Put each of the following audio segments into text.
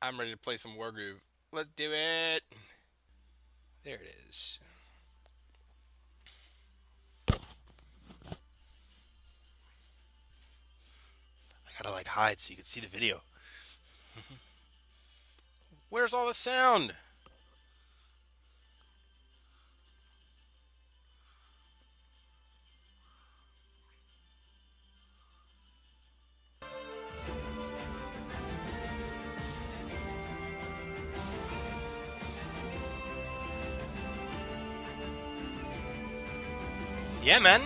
I'm ready to play some Wargroove. Let's do it. There it is. I gotta like hide so you can see the video. Where's all the sound? Yeah, man.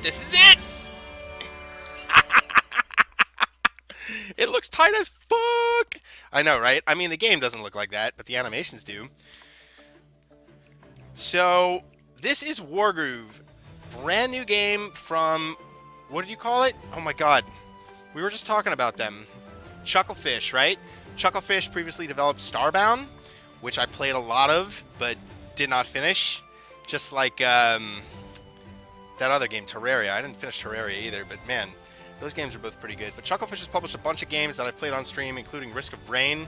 This is it. It looks tight as fuck. I know, right? I mean, the game doesn't look like that, but the animations do. So, this is Wargroove. Brand new game from, what did you call it? Oh my god. We were just talking about them. Chucklefish, right? Chucklefish previously developed Starbound, which I played a lot of, but did not finish. Just like that other game, Terraria. I didn't finish Terraria either, but man, those games are both pretty good. But Chucklefish has published a bunch of games that I played on stream, including Risk of Rain.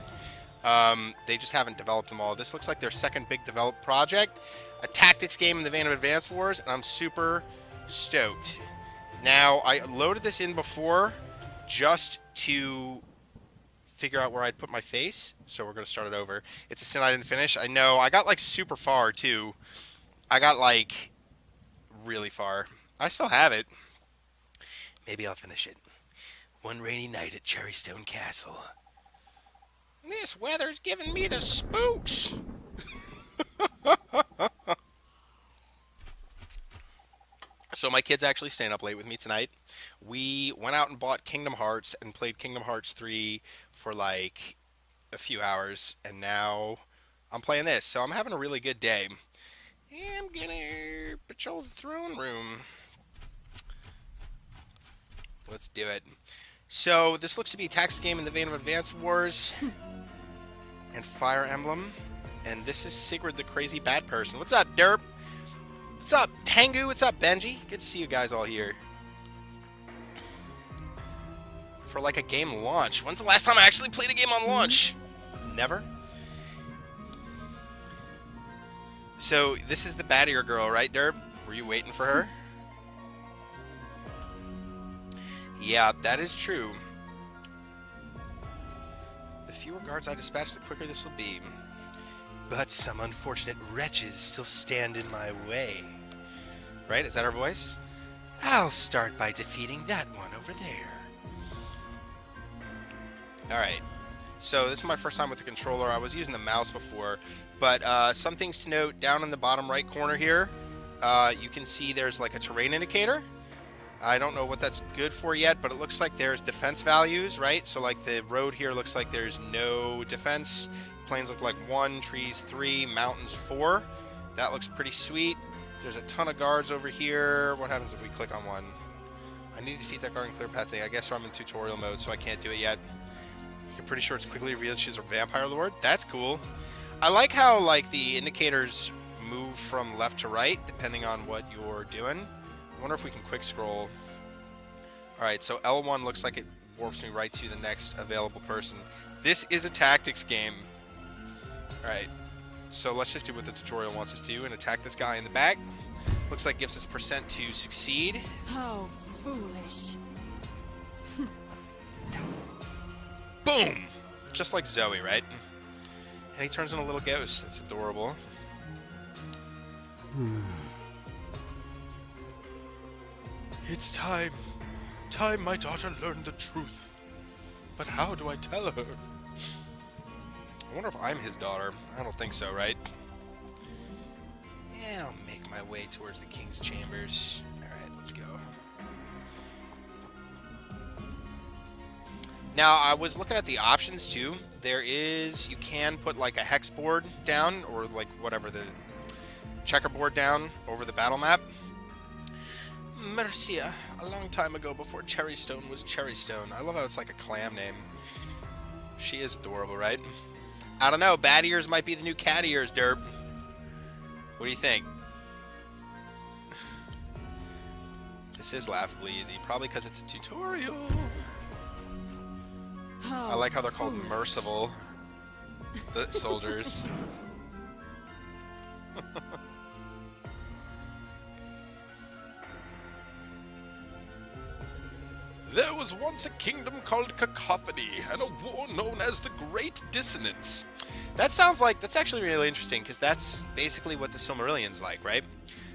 They just haven't developed them all. This looks like their second big developed project. A tactics game in the vein of Advance Wars, and I'm super stoked. Now, I loaded this in before just to figure out where I'd put my face, so we're going to start it over. It's a sin I didn't finish. I know. I got, like, super far, too. I got, like, really far. I still have it. Maybe I'll finish it. One rainy night at Cherrystone Castle. This weather's giving me the spooks. So my kid's actually staying up late with me tonight. We went out and bought Kingdom Hearts and played Kingdom Hearts 3 for like a few hours, and now I'm playing this. So I'm having a really good day. I'm gonna patrol the throne room. Let's do it. So this looks to be a tactics game in the vein of Advance Wars and Fire Emblem. And this is Sigrid the Crazy Bad Person. What's up, Derp? What's up, Tengu? What's up, Benji? Good to see you guys all here. For like a game launch. When's the last time I actually played a game on launch? Never. So this is the battier girl, right, Derp? Were you waiting for her? Yeah, that is true. The fewer guards I dispatch, the quicker this will be. But some unfortunate wretches still stand in my way. Right? Is that our voice? I'll start by defeating that one over there. Alright. So this is my first time with the controller. I was using the mouse before. But some things to note. Down in the bottom right corner here, you can see there's like a terrain indicator. I don't know what that's good for yet, but it looks like there's defense values, right? So like the road here looks like there's no defense. Plains look like 1, trees 3, mountains 4. That looks pretty sweet. There's a ton of guards over here. What happens if we click on one? I need to defeat that guard and clear path thing. I guess I'm in tutorial mode, so I can't do it yet. You're pretty sure it's quickly revealed she's a vampire lord? That's cool. I like how like the indicators move from left to right, depending on what you're doing. I wonder if we can quick scroll. Alright, so L1 looks like it warps me right to the next available person. This is a tactics game. Alright, so let's just do what the tutorial wants us to do and attack this guy in the back. Looks like gives us percent to succeed. How foolish. Boom! Just like Zoe, right? And he turns into a little ghost. That's adorable. It's time. Time my daughter learned the truth. But how do I tell her? I wonder if I'm his daughter. I don't think so, right? Yeah, I'll make my way towards the king's chambers. Alright, let's go. Now, I was looking at the options, too. There is... You can put, like, a hex board down, or, like, whatever, the checkerboard down over the battle map. Mercia, a long time ago before Cherrystone was Cherrystone. I love how it's like a clam name. She is adorable, right? I don't know. Bat ears might be the new cat ears, Derp. What do you think? This is laughably easy. Probably because it's a tutorial. like how they're called merciful. The soldiers. There was once a kingdom called Cacophony, and a war known as the Great Dissonance. That sounds like, that's actually really interesting, because that's basically what the Silmarillion's like, right?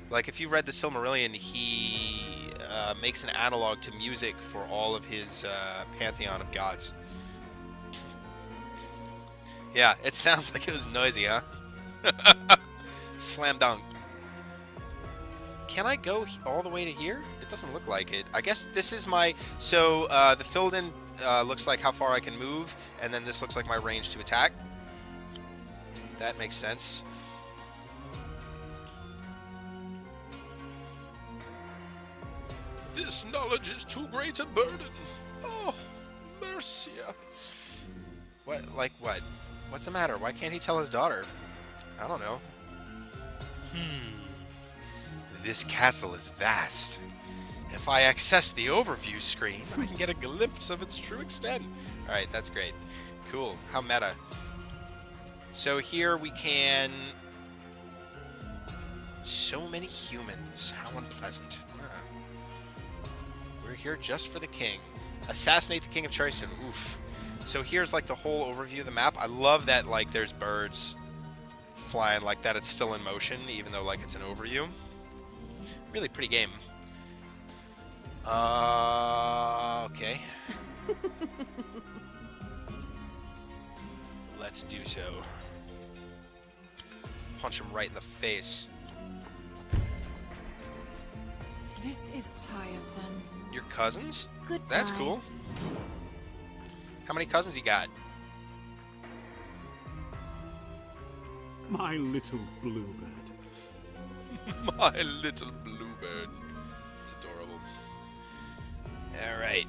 Like, if you've read the Silmarillion, he makes an analog to music for all of his pantheon of gods. Yeah, it sounds like it was noisy, huh? Slam dunk. Can I go all the way to here? It doesn't look like it. I guess this is my... So, the filled-in looks like how far I can move, and then this looks like my range to attack. That makes sense. This knowledge is too great a burden. Oh, Mercia. What? Like what? What's the matter? Why can't he tell his daughter? I don't know. This castle is vast. If I access the overview screen, I can get a glimpse of its true extent. Alright, that's great. Cool. How meta. So here we can... So many humans. How unpleasant. We're here just for the king. Assassinate the king of Charleston. Oof. So here's like the whole overview of the map. I love that like there's birds flying like that. It's still in motion, even though like it's an overview. Really pretty game. Okay. Let's do so. Punch him right in the face. This is tiresome. Your cousins? Goodbye. That's cool. How many cousins you got? My little bluebird. My little bluebird. It's adorable. Alright.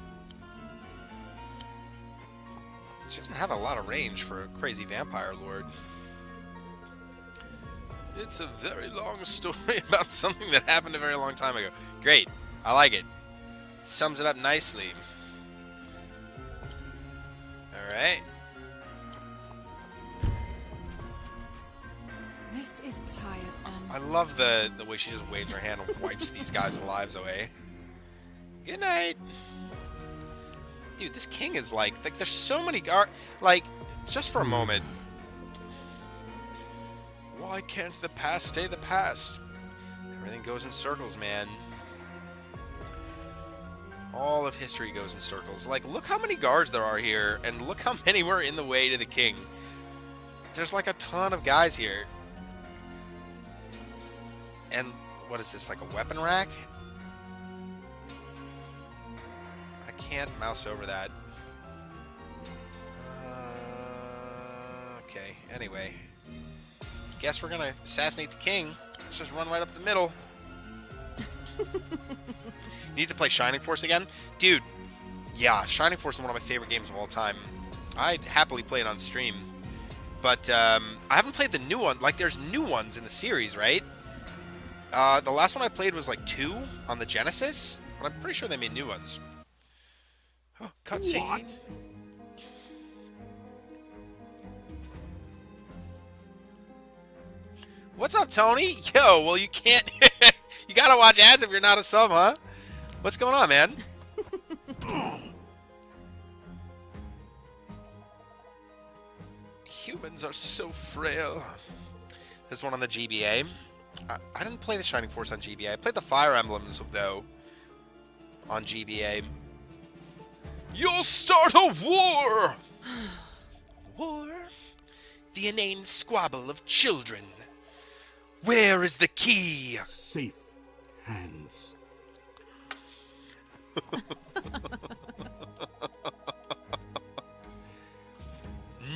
She doesn't have a lot of range for a crazy vampire lord. It's a very long story about something that happened a very long time ago. Great. I like it. Sums it up nicely. Alright. This is tiresome. I love the way she just waves her hand and wipes these guys' lives away. Good night. Dude, this king is like there's so many like, just for a moment. Why can't the past stay the past? Everything goes in circles, man. All of history goes in circles. Like, look how many guards there are here, and look how many were in the way to the king. There's like a ton of guys here. And what is this, like a weapon rack? I can't mouse over that. Okay, anyway. Guess we're gonna assassinate the king. Let's just run right up the middle. You need to play Shining Force again? Dude, yeah, Shining Force is one of my favorite games of all time. I'd happily play it on stream. But I haven't played the new one. Like, there's new ones in the series, right? The last one I played was like 2 on the Genesis, but I'm pretty sure they made new ones. Oh, cutscene. What? What's up, Tony? Yo, well, you can't... You gotta watch ads if you're not a sub, huh? What's going on, man? Humans are so frail. There's one on the GBA. I didn't play the Shining Force on GBA. I played the Fire Emblems, though, on GBA. You'll start a war! War? The inane squabble of children. Where is the key? Safe hands.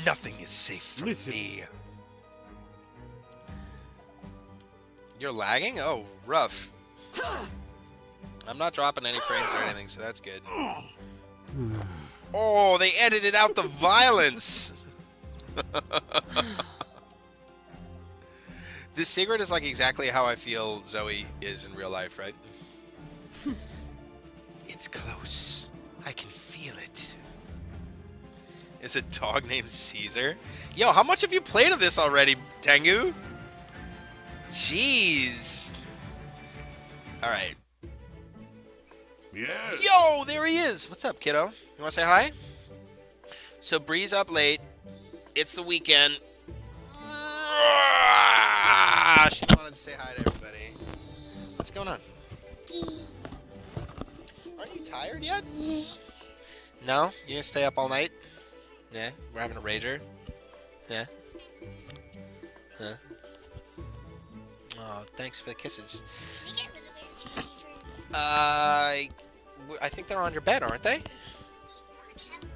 Nothing is safe from Listen. me. You're lagging? Oh, rough. I'm not dropping any frames or anything, so that's good. Oh, they edited out the violence. This Sigurd is like exactly how I feel Zoe is in real life, right? It's close. I can feel it. Is a dog named Caesar? Yo, how much have you played of this already, Tengu? Jeez. Alright. Yes. Yo, there he is. What's up, kiddo? You want to say hi? So, Bree's up late. It's the weekend. She wanted to say hi to everybody. What's going on? Aren't you tired yet? No? You gonna stay up all night? Yeah? We're having a rager? Yeah? Huh? Oh, thanks for the kisses. Can you get Little Bear and Gigi for I think they're on your bed, aren't they? I kept them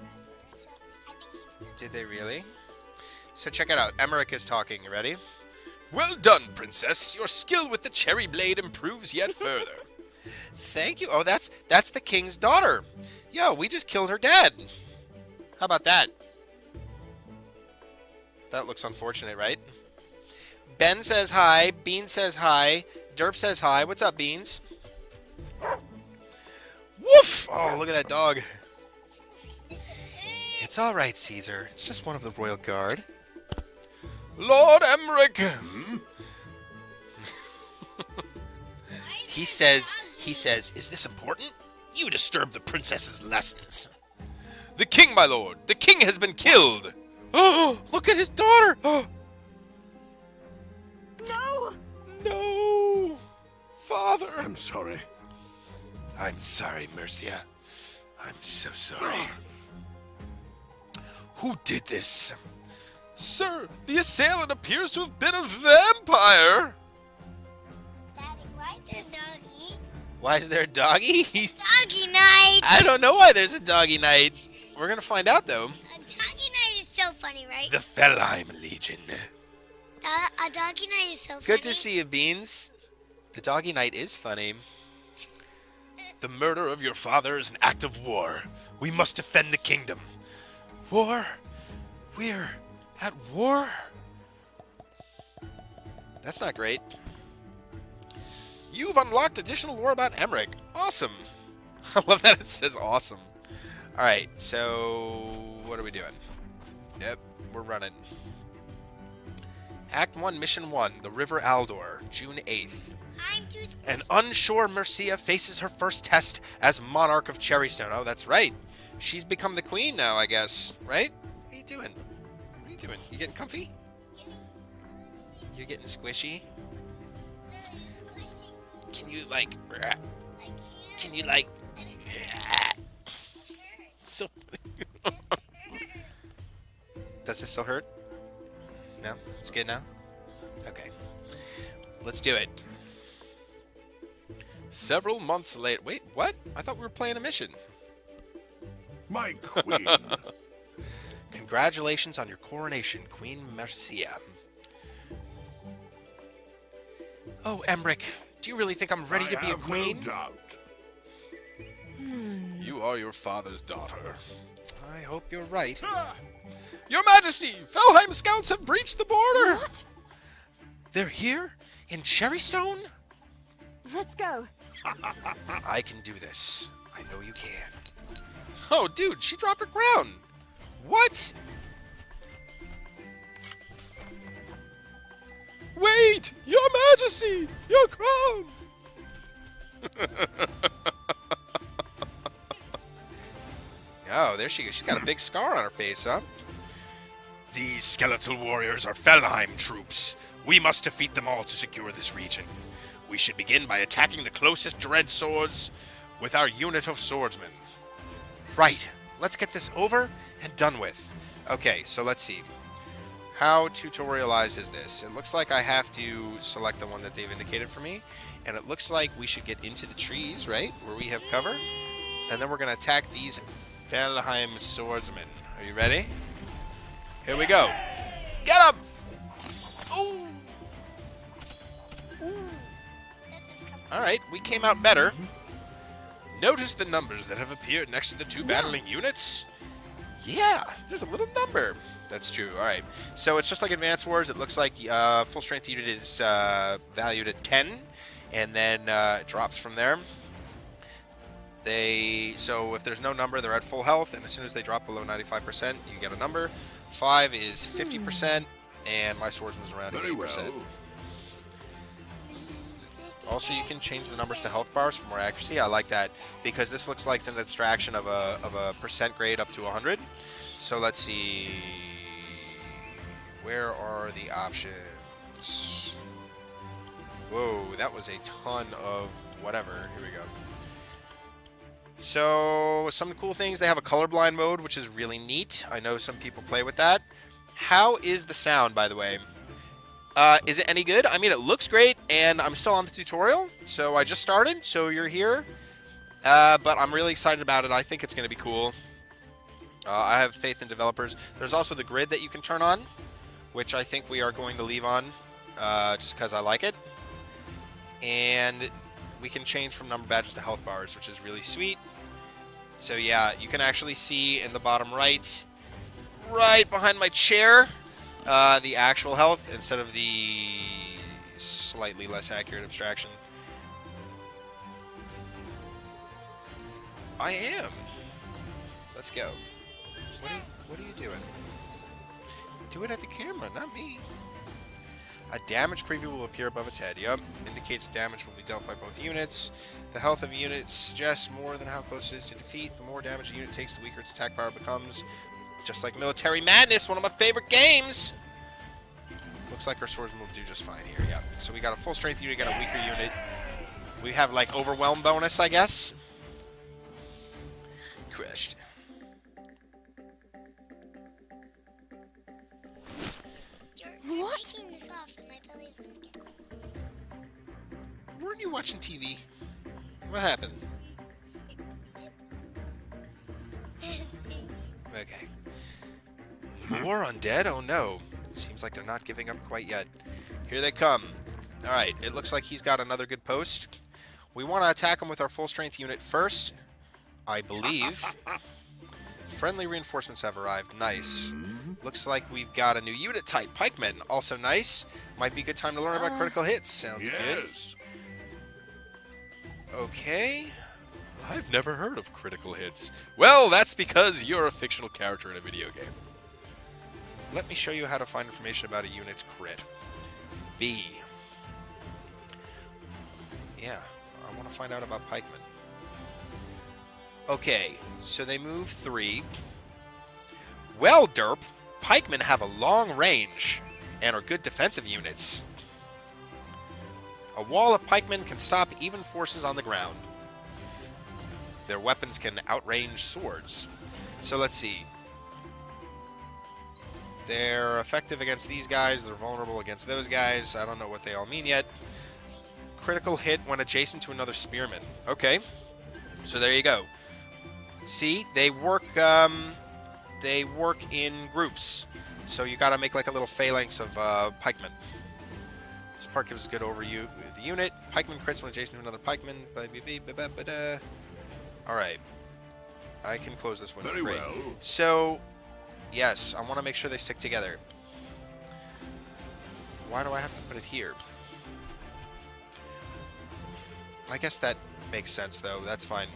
forever, so I think he put them. Did they really? So check it out. Emmerich is talking. You ready? Well done, princess. Your skill with the cherry blade improves yet further. Thank you. Oh, that's the king's daughter. Yo, we just killed her dad. How about that? That looks unfortunate, right? Ben says hi. Beans says hi. Derp says hi. What's up, Beans? Woof! Oh, look at that dog. It's all right, Caesar. It's just one of the royal guard. Lord Emmerich! He says, is this important? You disturbed the princess's lessons. The king, my lord! The king has been killed! Oh, look at his daughter! Oh. No! No! Father! I'm sorry. I'm sorry, Mercia. I'm so sorry. Who did this? Sir, the assailant appears to have been a vampire! Daddy, why is there a doggy? Why is there a doggy? Doggy night! I don't know why there's a doggy night. We're gonna find out, though. A doggy night is so funny, right? The Felheim Legion. A doggy night is so funny. Good to see you, Beans. The doggy night is funny. The murder of your father is an act of war. We must defend the kingdom. War? We're at war? That's not great. You've unlocked additional lore about Emmerich. Awesome. I love that it says awesome. Alright, so what are we doing? Yep, we're running. Act 1, Mission 1, the River Aldor, June 8th. I'm too An unsure Mercia faces her first test as Monarch of Cherrystone. Oh, that's right. She's become the queen now, I guess. Right? What are you doing? What are you doing? You getting comfy? You're getting squishy? Can you, like... Can you, like... So... Does it still hurt? No? It's good now? Okay. Let's do it. Several months later. Wait, what? I thought we were playing a mission. My queen. Congratulations on your coronation, Queen Mercia. Oh, Emmerich, do you really think I'm ready to be a queen? No doubt. You are your father's daughter. I hope you're right. Your Majesty, Felheim scouts have breached the border. What? They're here in Cherrystone? Let's go. I can do this. I know you can. Oh, dude, she dropped her crown. What? Wait! Your Majesty! Your crown! Oh, there she goes. She's got a big scar on her face, huh? These skeletal warriors are Felheim troops. We must defeat them all to secure this region. We should begin by attacking the closest dread swords with our unit of swordsmen. Right. Let's get this over and done with. Okay, so let's see. How tutorialize is this? It looks like I have to select the one that they've indicated for me. And it looks like we should get into the trees, right? Where we have cover. And then we're going to attack these Felheim swordsmen. Are you ready? Here we go. Get up! Ooh! Alright, we came out better. Notice the numbers that have appeared next to the two battling units? Yeah, there's a little number. That's true. Alright, so it's just like Advanced Wars. It looks like full strength unit is valued at 10, and then it drops from there. So if there's no number, they're at full health, and as soon as they drop below 95%, you get a number. 5 is 50%, and my swordsman's around Very 80%. well. Also, you can change the numbers to health bars for more accuracy. I like that because this looks like an abstraction of a percent grade up to 100. So let's see. Where are the options? Whoa, that was a ton of whatever. Here we go. So, some cool things. They have a colorblind mode, which is really neat. I know some people play with that. How is the sound, by the way? Is it any good? I mean, it looks great, and I'm still on the tutorial, so I just started, so you're here. But I'm really excited about it. I think it's going to be cool. I have faith in developers. There's also the grid that you can turn on, which I think we are going to leave on, just because I like it. And we can change from number badges to health bars, which is really sweet. So yeah, you can actually see in the bottom right behind my chair, the actual health instead of the slightly less accurate abstraction. I am. Let's go. What are you doing? Do it at the camera, not me. A damage preview will appear above its head. Yup. Indicates damage will be dealt by both units. The health of a unit suggests more than how close it is to defeat. The more damage a unit takes, the weaker its attack power becomes. Just like Military Madness, one of my favorite games! Looks like our swordsman will do just fine here, yeah. So we got a full strength unit, got a weaker unit. We have, like, overwhelm bonus, I guess. Crushed. You're What? taking this off and my belly's gonna get cold. Weren't you watching TV? What happened? Okay. More undead? Oh no. Seems like they're not giving up quite yet. Here they come. Alright, it looks like he's got another good post. We want to attack him with our full strength unit first, I believe. Friendly reinforcements have arrived. Nice. Looks like we've got a new unit type, pikemen. Also nice. Might be a good time to learn about critical hits. Sounds good. Yes. Okay. I've never heard of critical hits. Well, that's because you're a fictional character in a video game. Let me show you how to find information about a unit's crit. B. Yeah, I want to find out about pikemen. Okay, so they move 3. Well, derp, pikemen have a long range and are good defensive units. A wall of pikemen can stop even forces on the ground. Their weapons can outrange swords. So let's see. They're effective against these guys. They're vulnerable against those guys. I don't know what they all mean yet. Critical hit when adjacent to another spearman. Okay. So there you go. See, they work in groups. So you gotta make like a little phalanx of pikemen. This part gives us a good overview of the unit. Pikeman crits when adjacent to another pikeman. Alright. I can close this window. Very Great. well. So, yes, I want to make sure they stick together. Why do I have to put it here? I guess that makes sense, though. That's fine.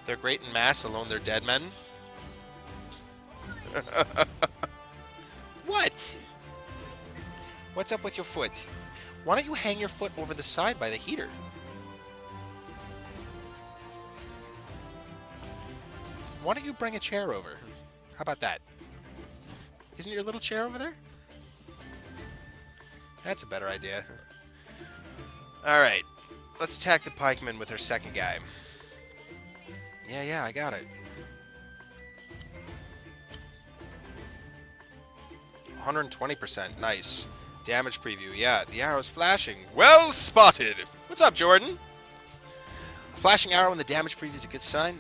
They're great in mass, alone they're dead men. What? What's up with your foot? Why don't you hang your foot over the side by the heater? Why don't you bring a chair over? How about that? Isn't your little chair over there? That's a better idea. Alright. Let's attack the pikeman with our second guy. Yeah, I got it. 120%. Nice. Damage preview. Yeah, the arrow's flashing. Well spotted! What's up, Jordan? A flashing arrow in the damage preview is a good sign.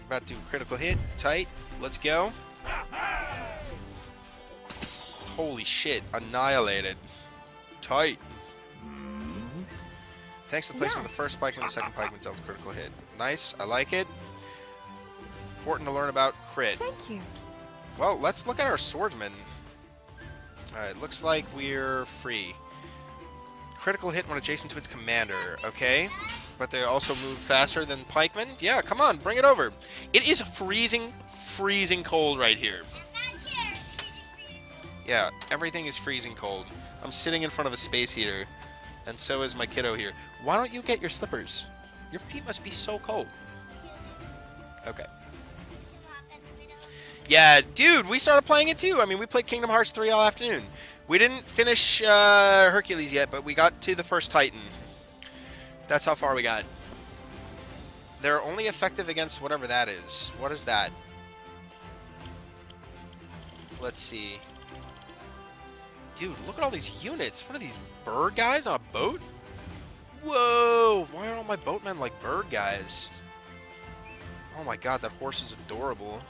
About to do a critical hit. Tight. Let's go. Holy shit. Annihilated. Tight. Thanks to the placement of the first pikeman, the second pikeman dealt a critical hit. Nice. I like it. Important to learn about crit. Thank you. Well, let's look at our swordsman. Alright, looks like we're free. Critical hit when adjacent to its commander. Okay. but they also move faster than pikemen. Yeah, come on, bring it over. It is freezing cold right here. Yeah, everything is freezing cold. I'm sitting in front of a space heater, and so is my kiddo here. Why don't you get your slippers? Your feet must be so cold. Okay. Yeah, dude, we started playing it too. I mean, we played Kingdom Hearts 3 all afternoon. We didn't finish Hercules yet, but we got to the first Titan. That's how far we got. They're only effective against whatever that is. What is that? Let's see. Dude, look at all these units. What are these, bird guys on a boat? Whoa! Why are all my boatmen like bird guys? Oh my god, that horse is adorable.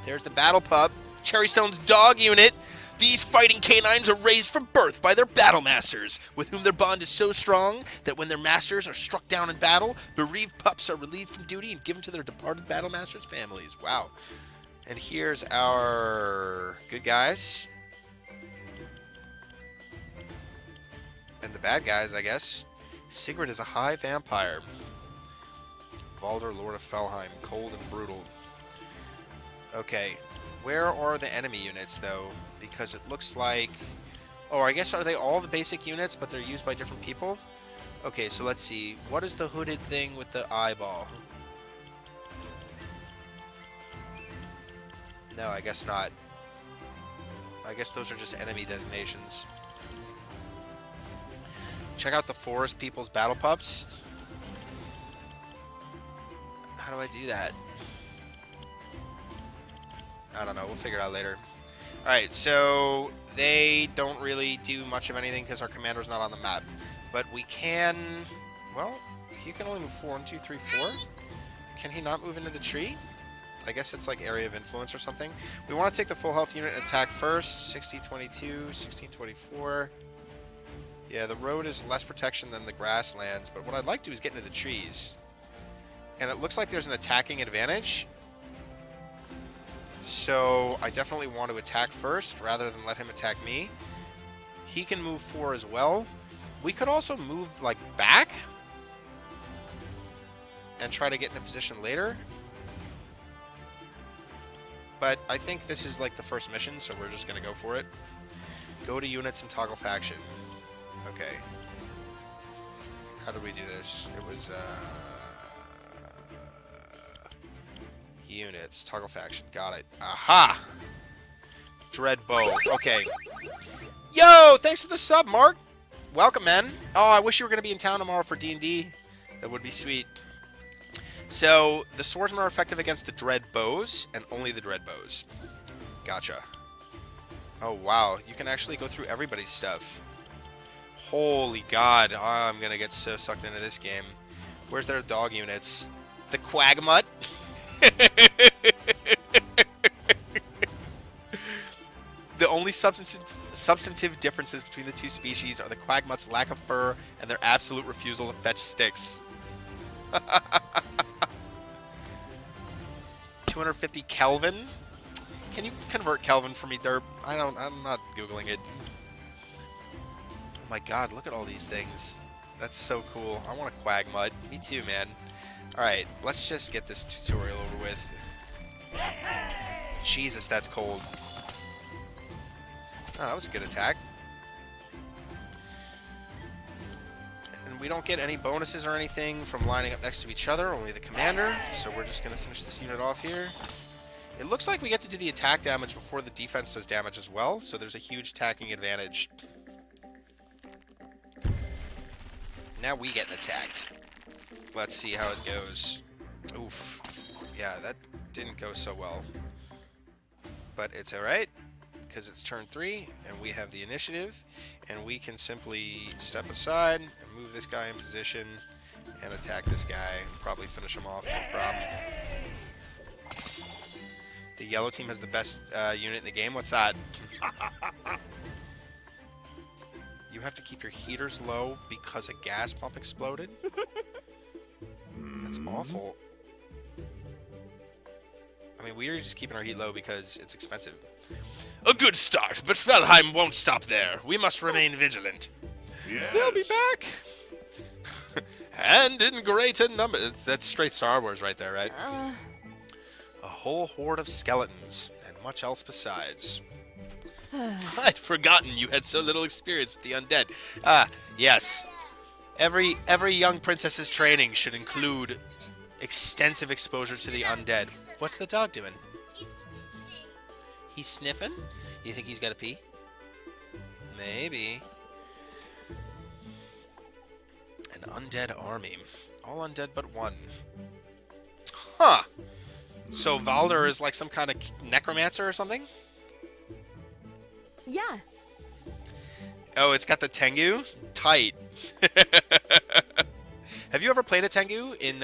There's the battle pup. Cherrystone's dog unit. These fighting canines are raised from birth by their battle masters, with whom their bond is so strong that when their masters are struck down in battle, bereaved pups are relieved from duty and given to their departed battle masters' families. Wow. And here's our good guys. And the bad guys, I guess. Sigrid is a high vampire. Valder, Lord of Felheim, cold and brutal. Okay, where are the enemy units, though? Because it looks like... Oh, I guess are they all the basic units, but they're used by different people? Okay, so let's see. What is the hooded thing with the eyeball? No, I guess not. I guess those are just enemy designations. Check out the forest people's battle pups. How do I do that? I don't know. We'll figure it out later. Alright, so they don't really do much of anything because our commander's not on the map. But we can... Well, he can only move 4. 1, 2, 3, 4. Can he not move into the tree? I guess it's like area of influence or something. We want to take the full health unit and attack first. 1622, 1624. Yeah, the road is less protection than the grasslands, but what I'd like to do is get into the trees. And it looks like there's an attacking advantage. So I definitely want to attack first rather than let him attack me. He can move 4 as well. We could also move like back and try to get in a position later. But I think this is like the first mission, so we're just going to go for it. Go to units and toggle faction. Okay. How did we do this? It was, units, toggle faction. Got it. Aha! Dread bow. Okay. Yo! Thanks for the sub, Mark! Welcome, man. Oh, I wish you were going to be in town tomorrow for D&D. That would be sweet. So, the swordsmen are effective against the dread bows, and only the dread bows. Gotcha. Oh, wow. You can actually go through everybody's stuff. Holy God. Oh, I'm going to get so sucked into this game. Where's their dog units? The Quagmut? The only substantive differences between the two species are the Quagmut's lack of fur and their absolute refusal to fetch sticks. 250 Kelvin? Can you convert Kelvin for me, Derp? I'm not Googling it. Oh my God, look at all these things. That's so cool. I want a Quagmut. Me too, man. Alright, let's just get this tutorial over with. Jesus, that's cold. Oh, that was a good attack. And we don't get any bonuses or anything from lining up next to each other, only the commander. So we're just going to finish this unit off here. It looks like we get to do the attack damage before the defense does damage as well, so there's a huge attacking advantage. Now we get attacked. Let's see how it goes. Oof. Yeah, that didn't go so well. But it's alright, because it's turn 3, and we have the initiative, and we can simply step aside and move this guy in position and attack this guy. Probably finish him off, no problem. The yellow team has the best unit in the game. What's that? You have to keep your heaters low because a gas pump exploded? That's awful. I mean, we're just keeping our heat low because it's expensive. A good start, but Felheim won't stop there. We must remain vigilant. Yes. They'll be back. And in greater number. That's straight Star Wars right there, right? A whole horde of skeletons, and much else besides. I'd forgotten you had so little experience with the undead. Ah, yes. Every young princess's training should include extensive exposure to the undead. What's the dog doing? He's sniffing? You think he's got to pee? Maybe. An undead army. All undead but one. Huh. So Valder is like some kind of necromancer or something? Yeah. Oh, it's got the Tengu? Tight. Have you ever played a Tengu in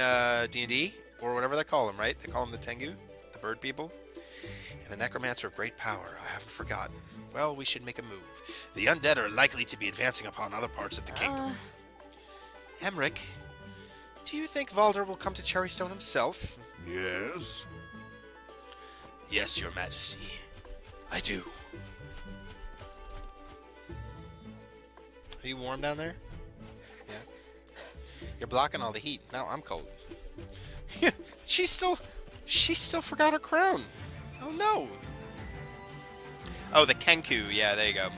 D&D? Or whatever they call them, right? They call them the Tengu? The bird people? And a necromancer of great power. I haven't forgotten. Well, we should make a move. The undead are likely to be advancing upon other parts of the kingdom. Emric, do you think Valder will come to Cherrystone himself? Yes? Yes, your majesty. I do. Are you warm down there? Yeah. You're blocking all the heat. Now I'm cold. She still forgot her crown. Oh no. Oh, the Kenku. Yeah, there you go.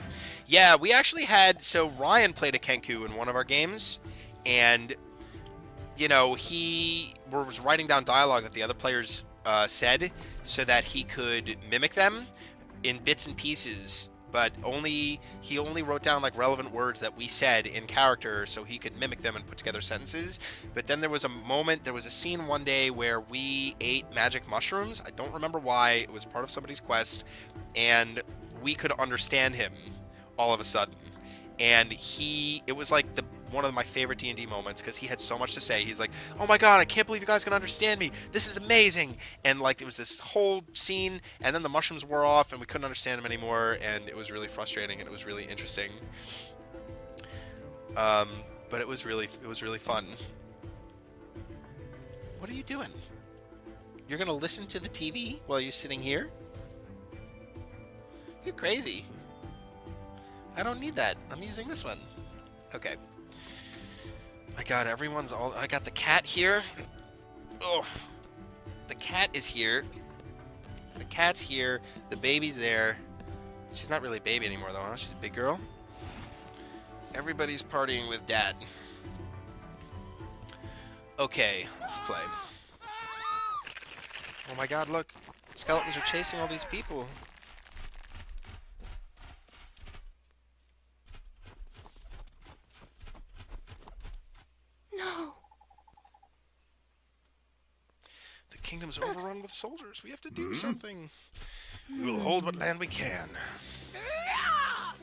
Yeah, we actually had... So Ryan played a Kenku in one of our games. And, you know, he was writing down dialogue that the other players said so that he could mimic them in bits and pieces. But he only wrote down, like, relevant words that we said in character so he could mimic them and put together sentences. But then there was a scene one day where we ate magic mushrooms. I don't remember why. It was part of somebody's quest. And we could understand him all of a sudden. And it was like one of my favorite D&D moments because he had so much to say. He's like, oh my god, I can't believe you guys can understand me. This is amazing. And like it was this whole scene, and then the mushrooms wore off and we couldn't understand him anymore, and it was really frustrating and it was really interesting. But it was really fun. What are you doing? You're gonna listen to the TV while you're sitting here? You're crazy. I don't need that. I'm using this one. Okay. My god, I got the cat here. Oh. The cat is here. The cat's here. The baby's there. She's not really a baby anymore, though, huh? She's a big girl. Everybody's partying with Dad. Okay, let's play. Oh my god, look. Skeletons are chasing all these people. No. The kingdom's overrun with soldiers. We have to do something. We will hold what land we can.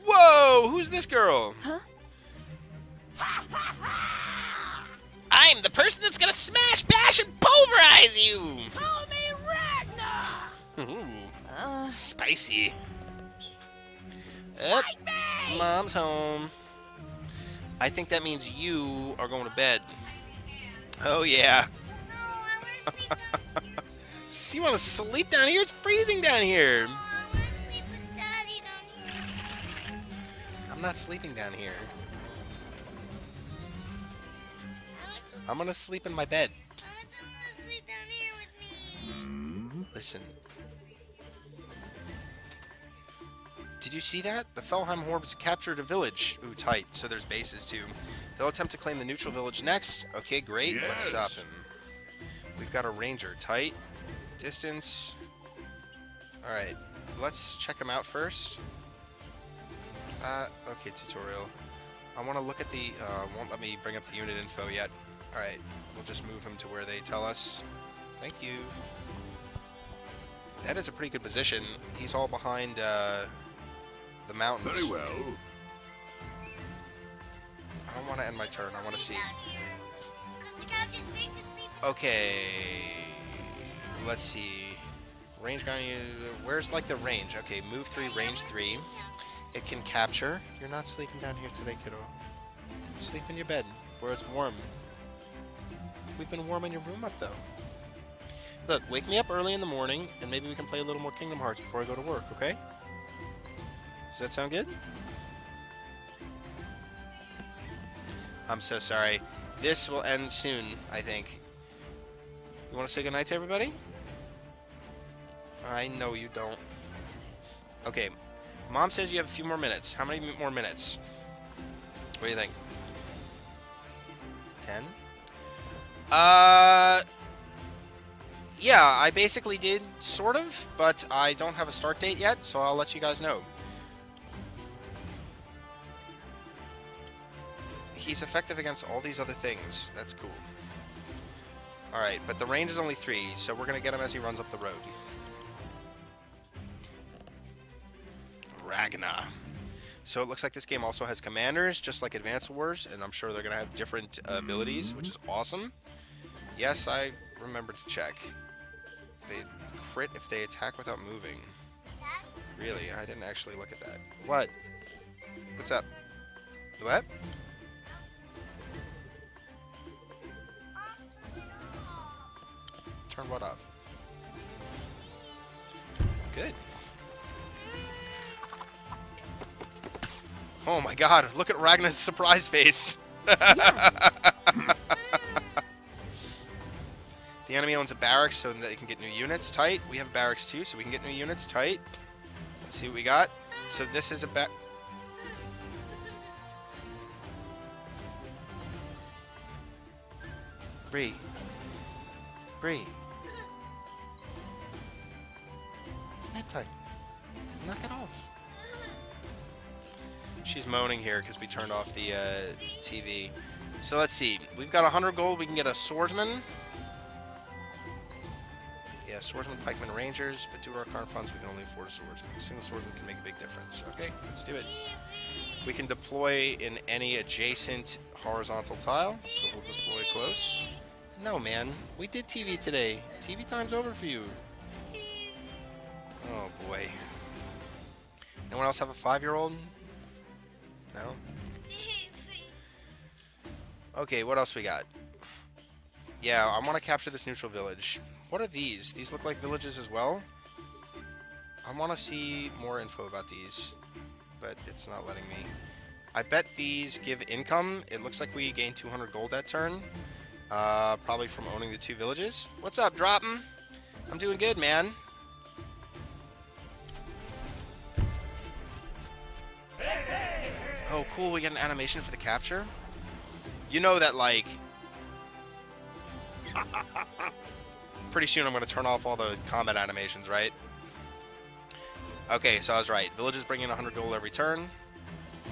Whoa! Who's this girl? Huh? I'm the person that's gonna smash, bash, and pulverize you! Call me Ragnar! Ooh. Spicy. Up. Mom's home. I think that means you are going to bed. Oh, yeah. No, I want to sleep with So you want to sleep down here? It's freezing down here. I want to sleep with Daddy down here. I'm not sleeping down here. I'm going to sleep in my bed. I want someone to sleep down here with me. Listen. Did you see that? The Felheim Hordes captured a village. Ooh, tight. So there's bases, too. They'll attempt to claim the neutral village next. Okay, great. Let's stop him. We've got a ranger. Tight. Distance. Alright. Let's check him out first. Okay, tutorial. I want to look at the... won't let me bring up the unit info yet. Alright. We'll just move him to where they tell us. Thank you. That is a pretty good position. He's all behind, the mountains. Very well. I don't want to end my turn. I want to see. Down here. 'Cause the couch is big to sleep. Okay. Let's see. Range guy. Where's like the range? Okay, move 3, range 3. It can capture. You're not sleeping down here today, kiddo. Sleep in your bed where it's warm. We've been warming your room up though. Look, wake me up early in the morning, and maybe we can play a little more Kingdom Hearts before I go to work. Okay? Does that sound good? I'm so sorry. this will end soon, I think. You want to say goodnight to everybody? I know you don't. Okay. Mom says you have a few more minutes. How many more minutes? What do you think? 10? Yeah, I basically did, sort of, but I don't have a start date yet, so I'll let you guys know. He's effective against all these other things. That's cool. Alright, but the range is only 3, so we're gonna get him as he runs up the road. Ragnar. So it looks like this game also has commanders, just like Advance Wars, and I'm sure they're gonna have different abilities, which is awesome. Yes, I remember to check. They crit if they attack without moving. Really? I didn't actually look at that. What? What's up? What? Turn what off? Good. Oh my god, look at Ragnar's surprise face. The enemy owns a barracks so that they can get new units. Tight. We have barracks too, so we can get new units. Tight. Let's see what we got. So this is a Bree. Bree. It's bedtime. Knock it off. She's moaning here because we turned off the TV. So let's see. We've got 100 gold. We can get a swordsman. Yeah, swordsman, pikeman, rangers. But due to our current funds, we can only afford a swordsman. A single swordsman can make a big difference. Okay, let's do it. We can deploy in any adjacent horizontal tile. So we'll deploy close. No, man. We did TV today. TV time's over for you. Oh, boy. Anyone else have a 5-year-old? No? Okay, what else we got? Yeah, I want to capture this neutral village. What are these? These look like villages as well? I want to see more info about these, but it's not letting me. I bet these give income. It looks like we gain 200 gold that turn. Probably from owning the 2 villages. What's up, Droppin'? I'm doing good, man. Oh, cool, we get an animation for the capture. You know that, like... pretty soon I'm going to turn off all the combat animations, right? Okay, so I was right. Villages bring in 100 gold every turn.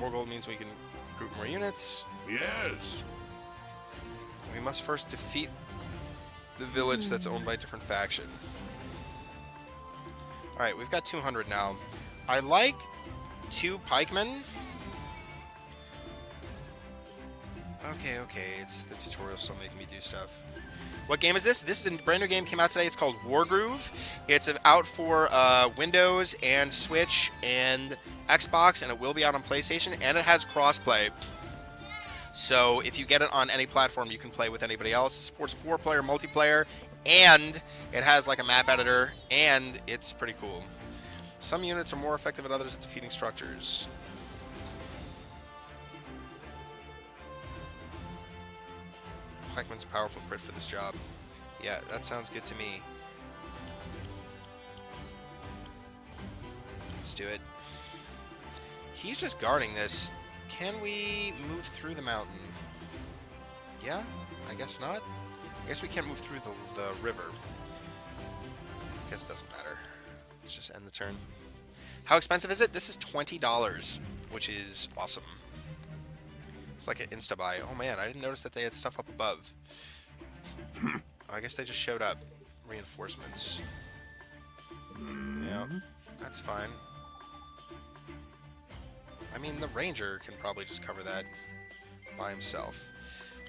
More gold means we can recruit more units. Yes. We must first defeat the village that's owned by a different faction. Alright, we've got 200 now. I like 2 pikemen. Okay, it's the tutorial still making me do stuff. What game is this? This is a brand new game, came out today. It's called Wargroove. It's out for Windows and Switch and Xbox, and it will be out on PlayStation, and it has crossplay. So if you get it on any platform, you can play with anybody else. It supports 4-player multiplayer, and it has like a map editor, and it's pretty cool. Some units are more effective than others at defeating structures. Pikeman's a powerful crit for this job. Yeah, that sounds good to me. Let's do it. He's just guarding this. Can we move through the mountain? Yeah? I guess not. I guess we can't move through the river. I guess it doesn't matter. Let's just end the turn. How expensive is it? This is $20, which is awesome. It's like an insta-buy. Oh man, I didn't notice that they had stuff up above. I guess they just showed up. Reinforcements. Yeah, that's fine. I mean, the ranger can probably just cover that by himself.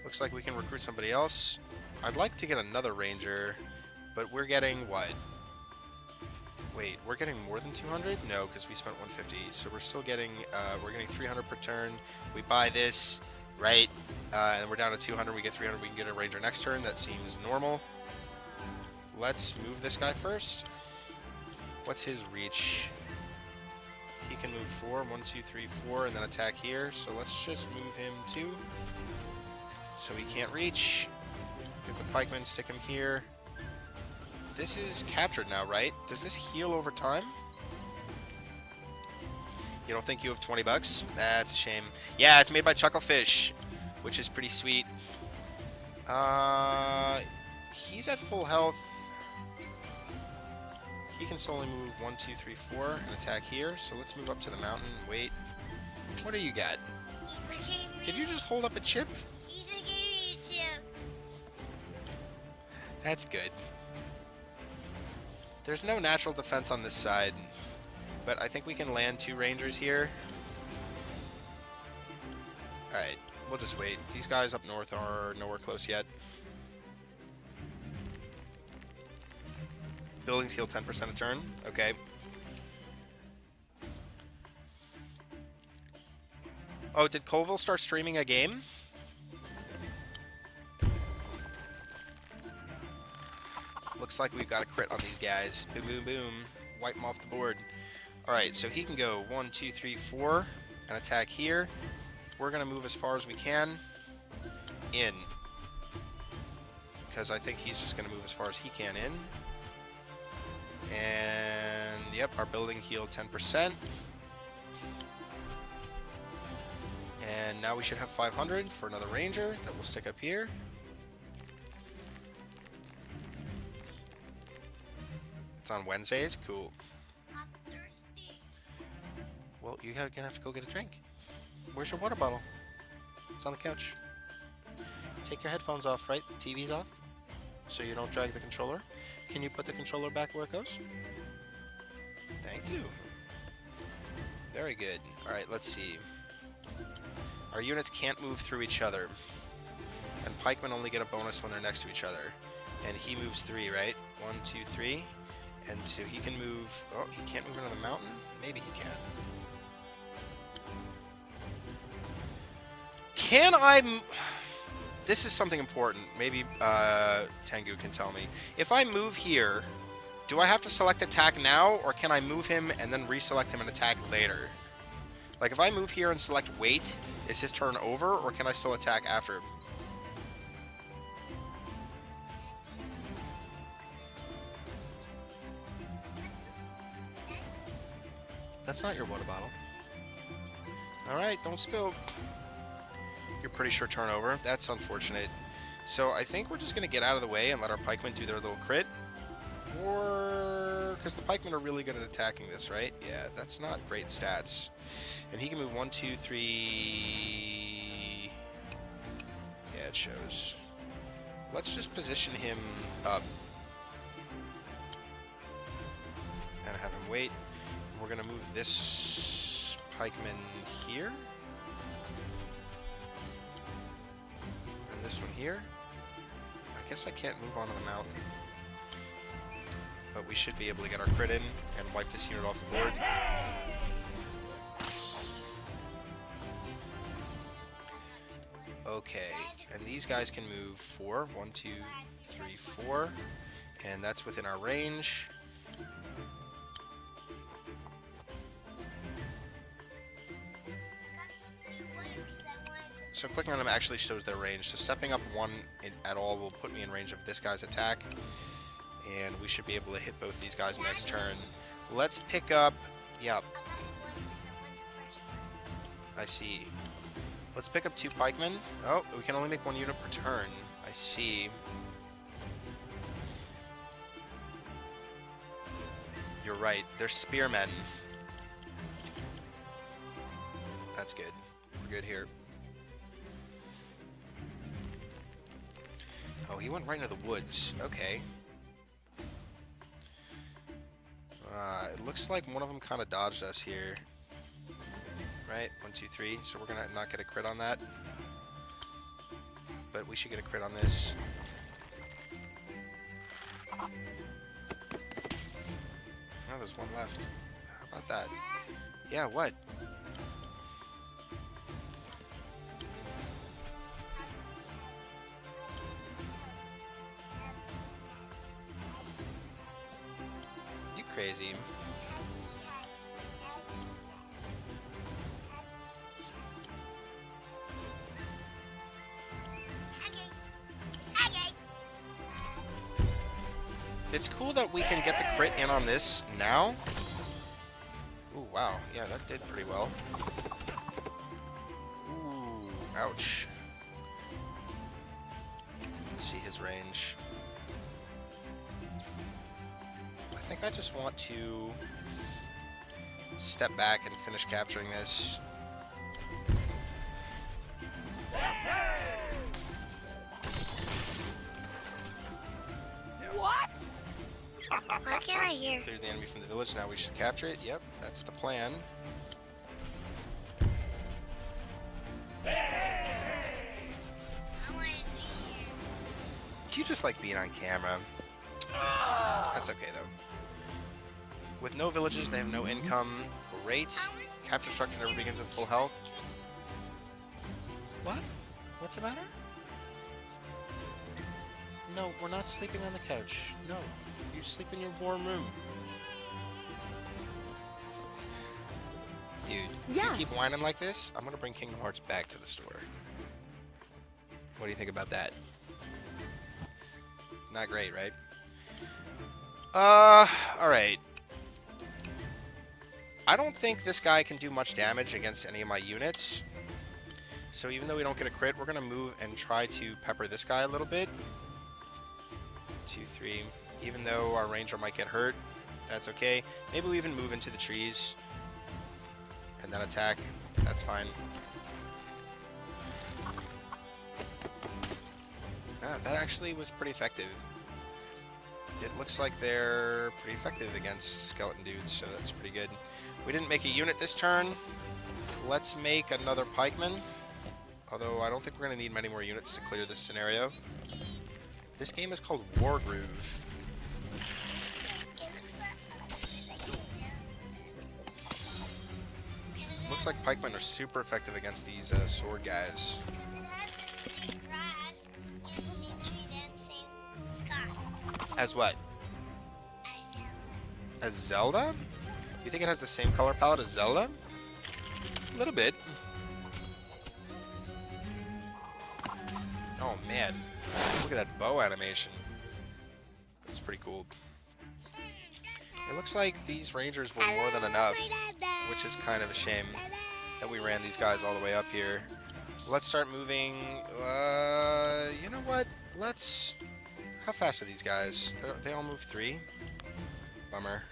Looks like we can recruit somebody else. I'd like to get another ranger, but we're getting what? Wait, we're getting more than 200? No, because we spent 150. So we're still getting, we're getting 300 per turn. We buy this, right? And we're down to 200. We get 300. We can get a ranger next turn. That seems normal. Let's move this guy first. What's his reach? He can move 4. 1, 2, 3, 4, and then attack here. So let's just move him 2. So he can't reach. Get the pikeman, stick him here. This is captured now, right? Does this heal over time? You don't think you have 20 bucks? That's a shame. Yeah, it's made by Chucklefish, which is pretty sweet. He's at full health. He can solely move 1, 2, 3, 4 and attack here. So let's move up to the mountain. Wait. What do you got? Did you just hold up a chip? He's a giving you chip. That's good. There's no natural defense on this side, but I think we can land 2 rangers here. Alright, we'll just wait. These guys up north are nowhere close yet. Buildings heal 10% a turn. Okay. Oh, did Colville start streaming a game? Looks like we've got a crit on these guys. Boom, boom, boom. Wipe them off the board. Alright, so he can go 1, 2, 3, 4 and attack here. We're going to move as far as we can in. Because I think he's just going to move as far as he can in. And, yep, our building healed 10%. And now we should have 500 for another ranger that will stick up here. It's on Wednesdays? Cool. I'm thirsty. Well, you're gonna have to go get a drink. Where's your water bottle? It's on the couch. Take your headphones off, right? The TV's off? So you don't drag the controller. Can you put the controller back where it goes? Thank you. Very good. Alright, let's see. Our units can't move through each other. And pikemen only get a bonus when they're next to each other. And he moves 3, right? 1, 2, 3. And so he can move... Oh, he can't move into the mountain? Maybe he can. Can I... This is something important. Maybe Tengu can tell me. If I move here, do I have to select attack now, or can I move him and then reselect him and attack later? Like, if I move here and select wait, is his turn over, or can I still attack after? That's not your water bottle. Alright, don't spill. You're pretty sure turn over. That's unfortunate. So I think we're just going to get out of the way and let our pikemen do their little crit. Or... because the pikemen are really good at attacking this, right? Yeah, that's not great stats. And he can move 1, 2, 3... Yeah, it shows. Let's just position him up. And have him wait. We're going to move this pikeman here. And this one here. I guess I can't move onto the mountain. But we should be able to get our crit in and wipe this unit off the board. Okay, and these guys can move 4. 1, 2, 3, 4. And that's within our range. So clicking on them actually shows their range. So stepping up 1 at all will put me in range of this guy's attack. And we should be able to hit both these guys next turn. Let's pick up... Yep. I see. Let's pick up 2 pikemen. Oh, we can only make 1 unit per turn. I see. You're right. They're spearmen. That's good. We're good here. Oh, he went right into the woods. Okay. It looks like one of them kind of dodged us here. Right? 1, 2, 3. So we're going to not get a crit on that. But we should get a crit on this. Oh, there's one left. How about that? Yeah, what? You crazy. that we can get the crit in on this now. Ooh, wow. Yeah, that did pretty well. Ooh, ouch. Let's see his range. I think I just want to step back and finish capturing this. What? Why can't I hear? Clear the enemy from the village. Now we should capture it. Yep, that's the plan. I want to be here. You just like being on camera. That's okay though. With no villages, they have no income. Great. Capture structure never begins with full health. What? What's the matter? No, we're not sleeping on the couch. No, you sleep in your warm room. Dude, if you keep whining like this, I'm gonna bring Kingdom Hearts back to the store. What do you think about that? Not great, right? Alright. I don't think this guy can do much damage against any of my units. So even though we don't get a crit, we're gonna move and try to pepper this guy a little bit. 2, 3. Even though our ranger might get hurt, that's okay. Maybe we even move into the trees and then attack. That's fine. That actually was pretty effective. It looks like they're pretty effective against skeleton dudes, so that's pretty good. We didn't make a unit this turn. Let's make another pikeman. Although I don't think we're going to need many more units to clear this scenario. This game is called Wargroove. Looks like pikemen are super effective against these sword guys. As what? As Zelda? You think it has the same color palette as Zelda? A little bit. Oh man, look at that bow animation. That's pretty cool. It looks like these rangers were more than enough, which is kind of a shame that we ran these guys all the way up here. Let's start moving. You know what? Let's... How fast are these guys? They all move 3? Bummer.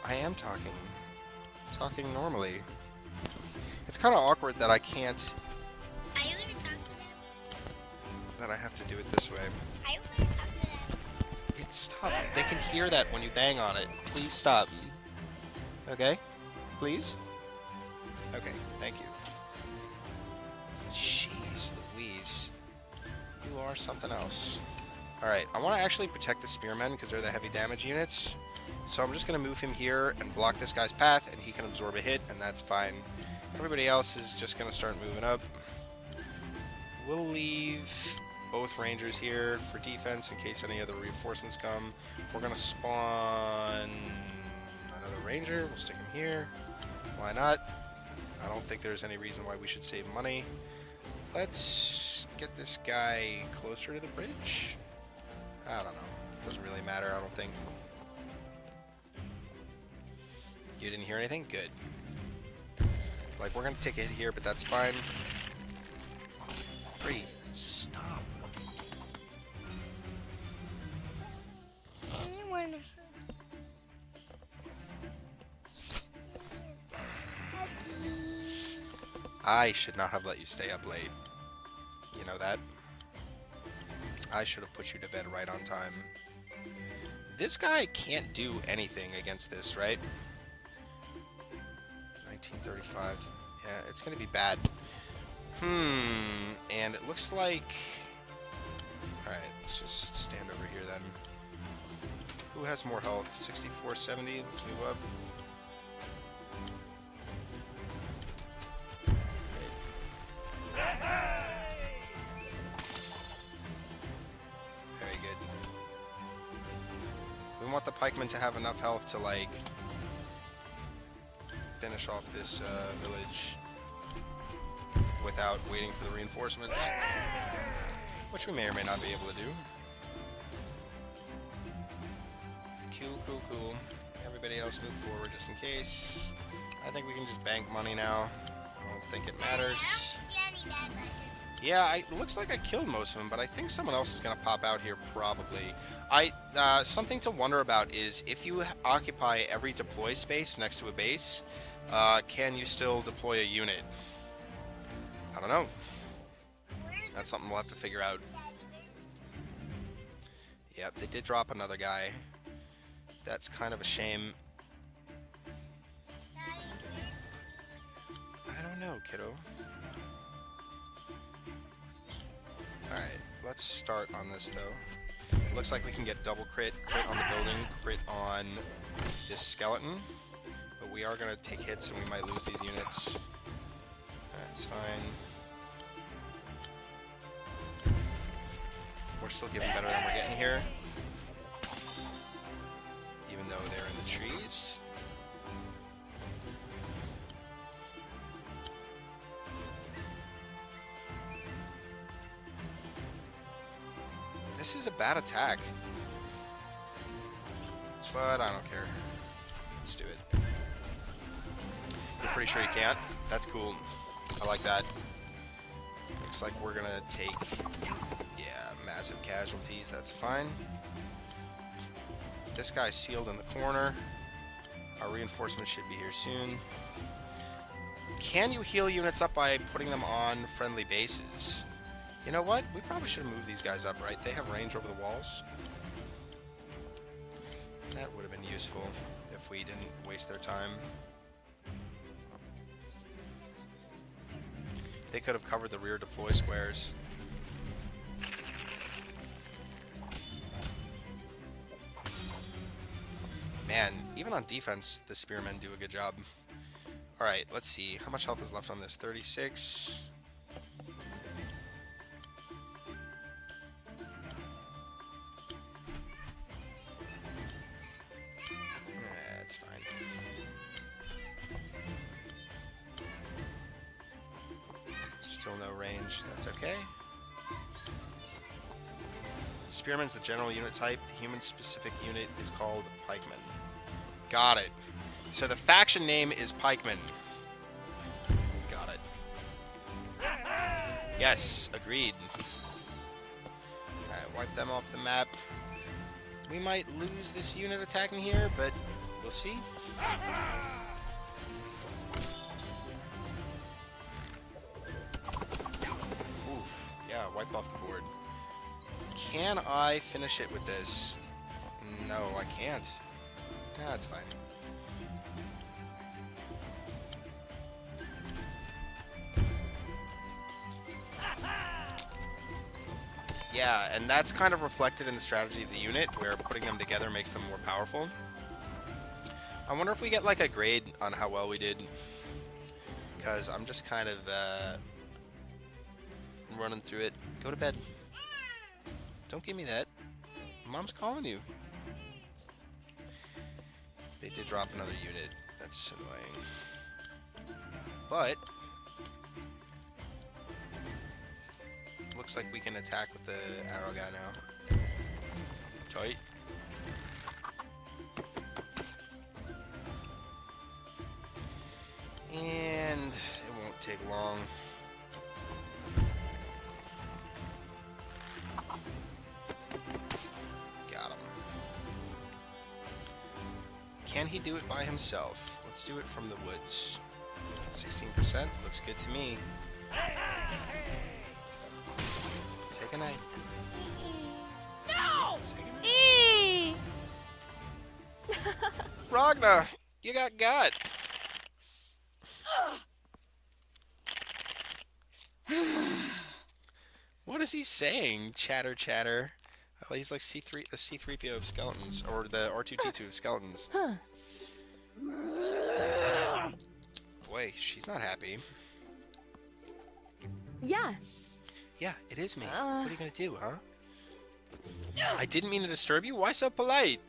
I am talking normally. It's kind of awkward that I can't... Are you going to talk to them? That I have to do it this way. Are you going to talk to them? Stop. They can hear that when you bang on it. Please stop. Okay? Please? Okay, thank you. Jeez Louise. You are something else. Alright, I want to actually protect the spearmen because they're the heavy damage units. So I'm just going to move him here and block this guy's path, and he can absorb a hit, and that's fine. Everybody else is just going to start moving up. We'll leave both rangers here for defense in case any other reinforcements come. We're going to spawn another ranger. We'll stick him here. Why not? I don't think there's any reason why we should save money. Let's get this guy closer to the bridge. I don't know. It doesn't really matter, I don't think. You didn't hear anything? Good. Like, we're gonna take a hit here, but that's fine. 3. Stop. I should not have let you stay up late. You know that? I should have put you to bed right on time. This guy can't do anything against this, right? 1935. Yeah, it's gonna be bad. And it looks like... Alright, let's just stand over here then. Who has more health? 64, 70. Let's move up. Very good. We want the pikemen to have enough health to, like, finish off this village. without waiting for the reinforcements, which we may or may not be able to do. Cool. Everybody else move forward just in case. I think we can just bank money now. I don't think it matters. See any bad bugs. Yeah, it looks like I killed most of them, but I think someone else is going to pop out here probably. Something to wonder about is if you occupy every deploy space next to a base, can you still deploy a unit? I don't know. That's something we'll have to figure out. Yep, they did drop another guy. That's kind of a shame. I don't know, kiddo. Alright, let's start on this though. Looks like we can get double crit on the building, crit on this skeleton. But we are going to take hits and we might lose these units. That's fine. We're still getting better than we're getting here. Even though they're in the trees. This is a bad attack. But I don't care. Let's do it. You're pretty sure you can't? That's cool. I like that. Looks like we're gonna take, massive casualties. That's fine. This guy's sealed in the corner. Our reinforcements should be here soon. Can you heal units up by putting them on friendly bases? You know what? We probably should have moved these guys up, right? They have range over the walls. That would have been useful if we didn't waste their time. They could have covered the rear deploy squares. Man, even on defense, the spearmen do a good job. Alright, let's see. How much health is left on this? 36. That's fine. Still no range. That's okay. Spearman's the general unit type. The human-specific unit is called pikemen. Got it. So the faction name is pikemen. Got it. Yes, agreed. Alright, wipe them off the map. We might lose this unit attacking here, but we'll see. Oof. Yeah, wipe off the board. Can I finish it with this? No, I can't. That's fine. Yeah, and that's kind of reflected in the strategy of the unit, where putting them together makes them more powerful. I wonder if we get like a grade on how well we did, because I'm just kind of running through it. Go to bed. Don't give me that. Mom's calling you. They did drop another unit. That's annoying. But looks like we can attack with the arrow guy now. Tight. And it won't take long. Got him. Can he do it by himself? Let's do it from the woods. 16%. Looks good to me. Say goodnight. No! Say goodnight. Ragnar, you got gut. What is he saying? Chatter, chatter. Oh, he's like C3, the C3PO of skeletons, or the R2D2 of skeletons. Boy, she's not happy. Yes. Yeah, it is me. What are you gonna do, huh? I didn't mean to disturb you. Why so polite?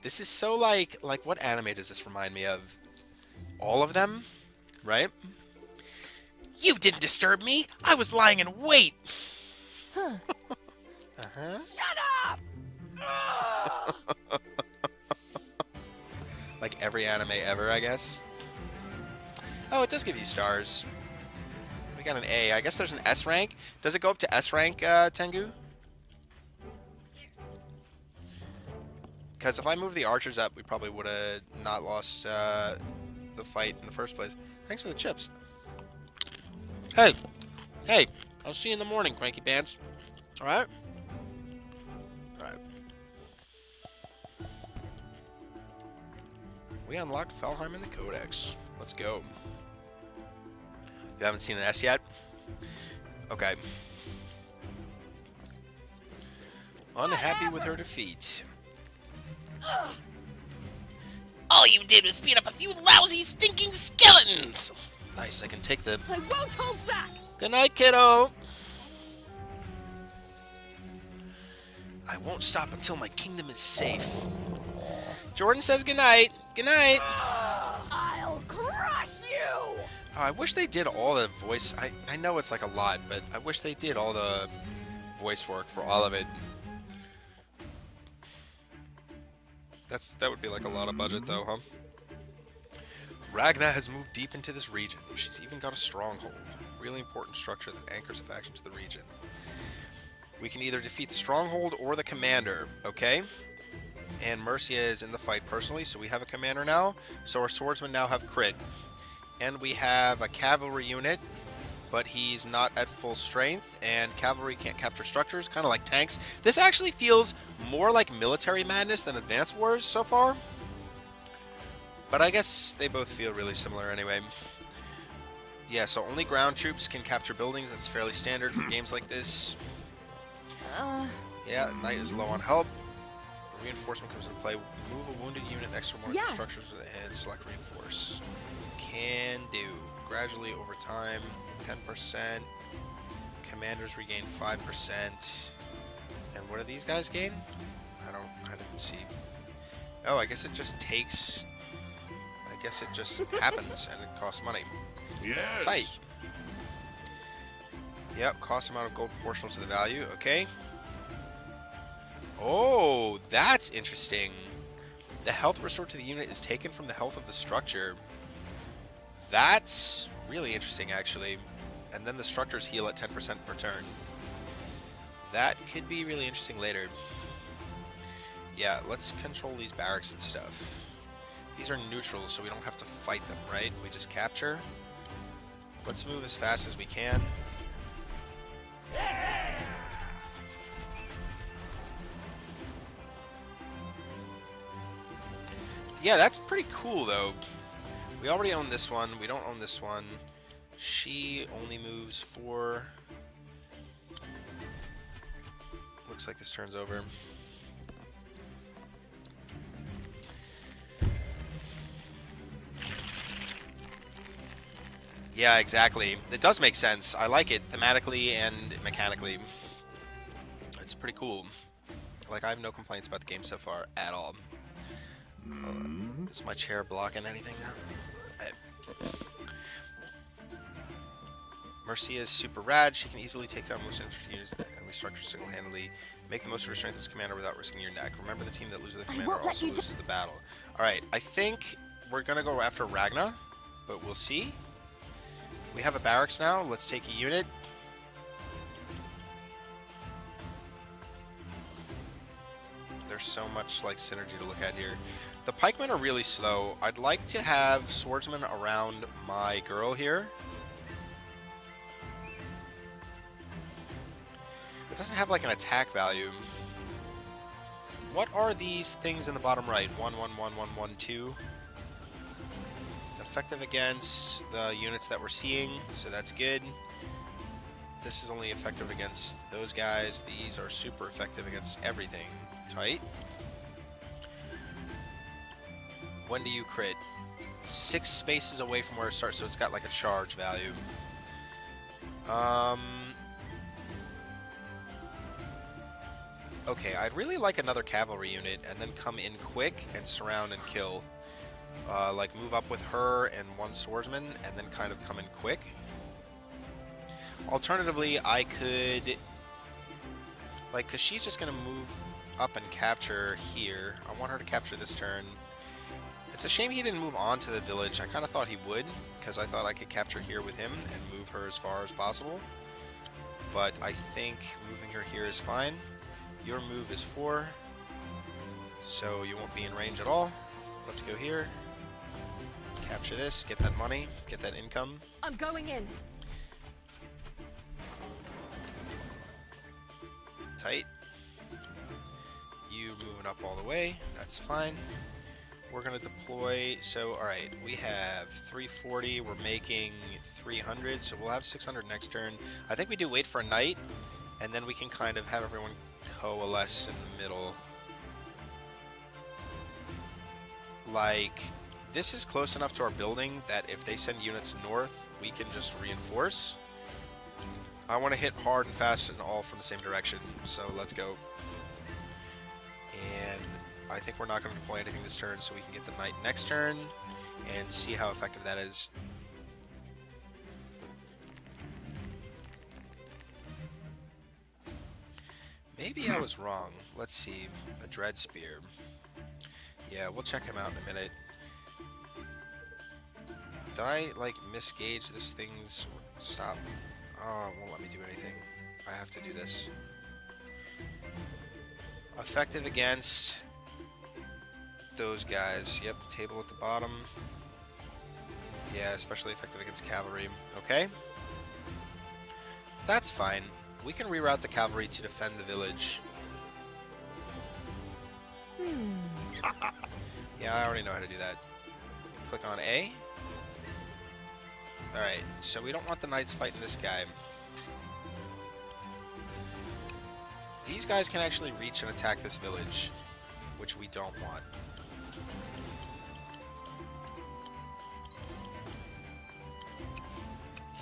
This is so like what anime does this remind me of? All of them? right? You didn't disturb me. I was lying in wait. Shut up! Like every anime ever, I guess. Oh, it does give you stars. We got an A. I guess there's an S rank. Does it go up to S rank, Tengu? Because if I moved the archers up, we probably would have not lost the fight in the first place. Thanks for the chips. Hey. Hey. I'll see you in the morning, Cranky Pants. Alright? Alright. We unlocked Felheim in the Codex. Let's go. You haven't seen an S yet? Okay. Unhappy with her defeat. All you did was beat up a few lousy, stinking skeletons! Nice, I can take the... I won't hold back! Good night, kiddo! I won't stop until my kingdom is safe. Jordan says good night. Good night. I'll crush you! Oh, I wish they did all the voice... I know it's like a lot, but I wish they did all the voice work for all of it. That would be like a lot of budget, though, huh? Ragna has moved deep into this region. She's even got a stronghold. Really important structure that anchors a faction to the region. We can either defeat the stronghold or the commander, okay? And Mercia is in the fight personally, so we have a commander now. So our swordsmen now have crit. And we have a cavalry unit, but he's not at full strength, and cavalry can't capture structures, kind of like tanks. This actually feels more like Military Madness than Advance Wars so far. But I guess they both feel really similar anyway. Yeah, so only ground troops can capture buildings. That's fairly standard for games like this. Yeah, Knight is low on help. Reinforcement comes into play. Move a wounded unit next to one of the structures and select reinforce. Can do. Gradually over time, 10%. Commanders regain 5%. And what do these guys gain? I didn't see. Oh, I guess it just takes... I guess it just happens and it costs money. Yes. Tight. Yep, cost amount of gold proportional to the value. Okay. Oh, that's interesting. The health restored to the unit is taken from the health of the structure. That's really interesting, actually. And then the structures heal at 10% per turn. That could be really interesting later. Yeah, let's control these barracks and stuff. These are neutrals, so we don't have to fight them, right? We just capture. Let's move as fast as we can. Yeah, that's pretty cool, though. We already own this one. We don't own this one. She only moves 4. Looks like this turns over. Yeah, exactly. It does make sense. I like it thematically and mechanically. It's pretty cool. Like, I have no complaints about the game so far at all. Is my chair blocking anything now? Mercia is super rad. She can easily take down most infantry units and restructure single-handedly. Make the most of your strength as commander without risking your neck. Remember, the team that loses the commander also loses the battle. Alright, I think we're going to go after Ragna, but we'll see. We have a barracks now. Let's take a unit. There's so much like synergy to look at here. The pikemen are really slow. I'd like to have swordsmen around my girl here. It doesn't have like an attack value. What are these things in the bottom right? 1, 1, 1, 1, 1, 2. Effective against the units that we're seeing, so that's good. This is only effective against those guys. These are super effective against everything. Tight. When do you crit? 6 spaces away from where it starts, so it's got like a charge value. Okay, I'd really like another cavalry unit and then come in quick and surround and kill. like move up with her and one swordsman, and then kind of come in quick. Alternatively, I could, like, because she's just going to move up and capture here. I want her to capture this turn. It's a shame he didn't move on to the village. I kind of thought he would, because I thought I could capture here with him and move her as far as possible. But I think moving her here is fine. Your move is 4, so you won't be in range at all. Let's go here. Capture this, get that money, get that income. I'm going in. Tight. You moving up all the way, that's fine. We're going to deploy, so alright, we have 340, we're making 300, so we'll have 600 next turn. I think we do wait for a night, and then we can kind of have everyone coalesce in the middle. Like, this is close enough to our building that if they send units north, we can just reinforce. I want to hit hard and fast and all from the same direction, so let's go. And I think we're not going to deploy anything this turn, so we can get the knight next turn and see how effective that is. Maybe I was wrong. Let's see. A Dread Spear. Yeah, we'll check him out in a minute. Did I, like, misgauge this thing's... Stop. Oh, it won't let me do anything. I have to do this. Effective against... those guys. Yep, table at the bottom. Yeah, especially effective against cavalry. Okay. That's fine. We can reroute the cavalry to defend the village. Yeah, I already know how to do that. Click on A. Alright, so we don't want the knights fighting this guy. These guys can actually reach and attack this village, which we don't want.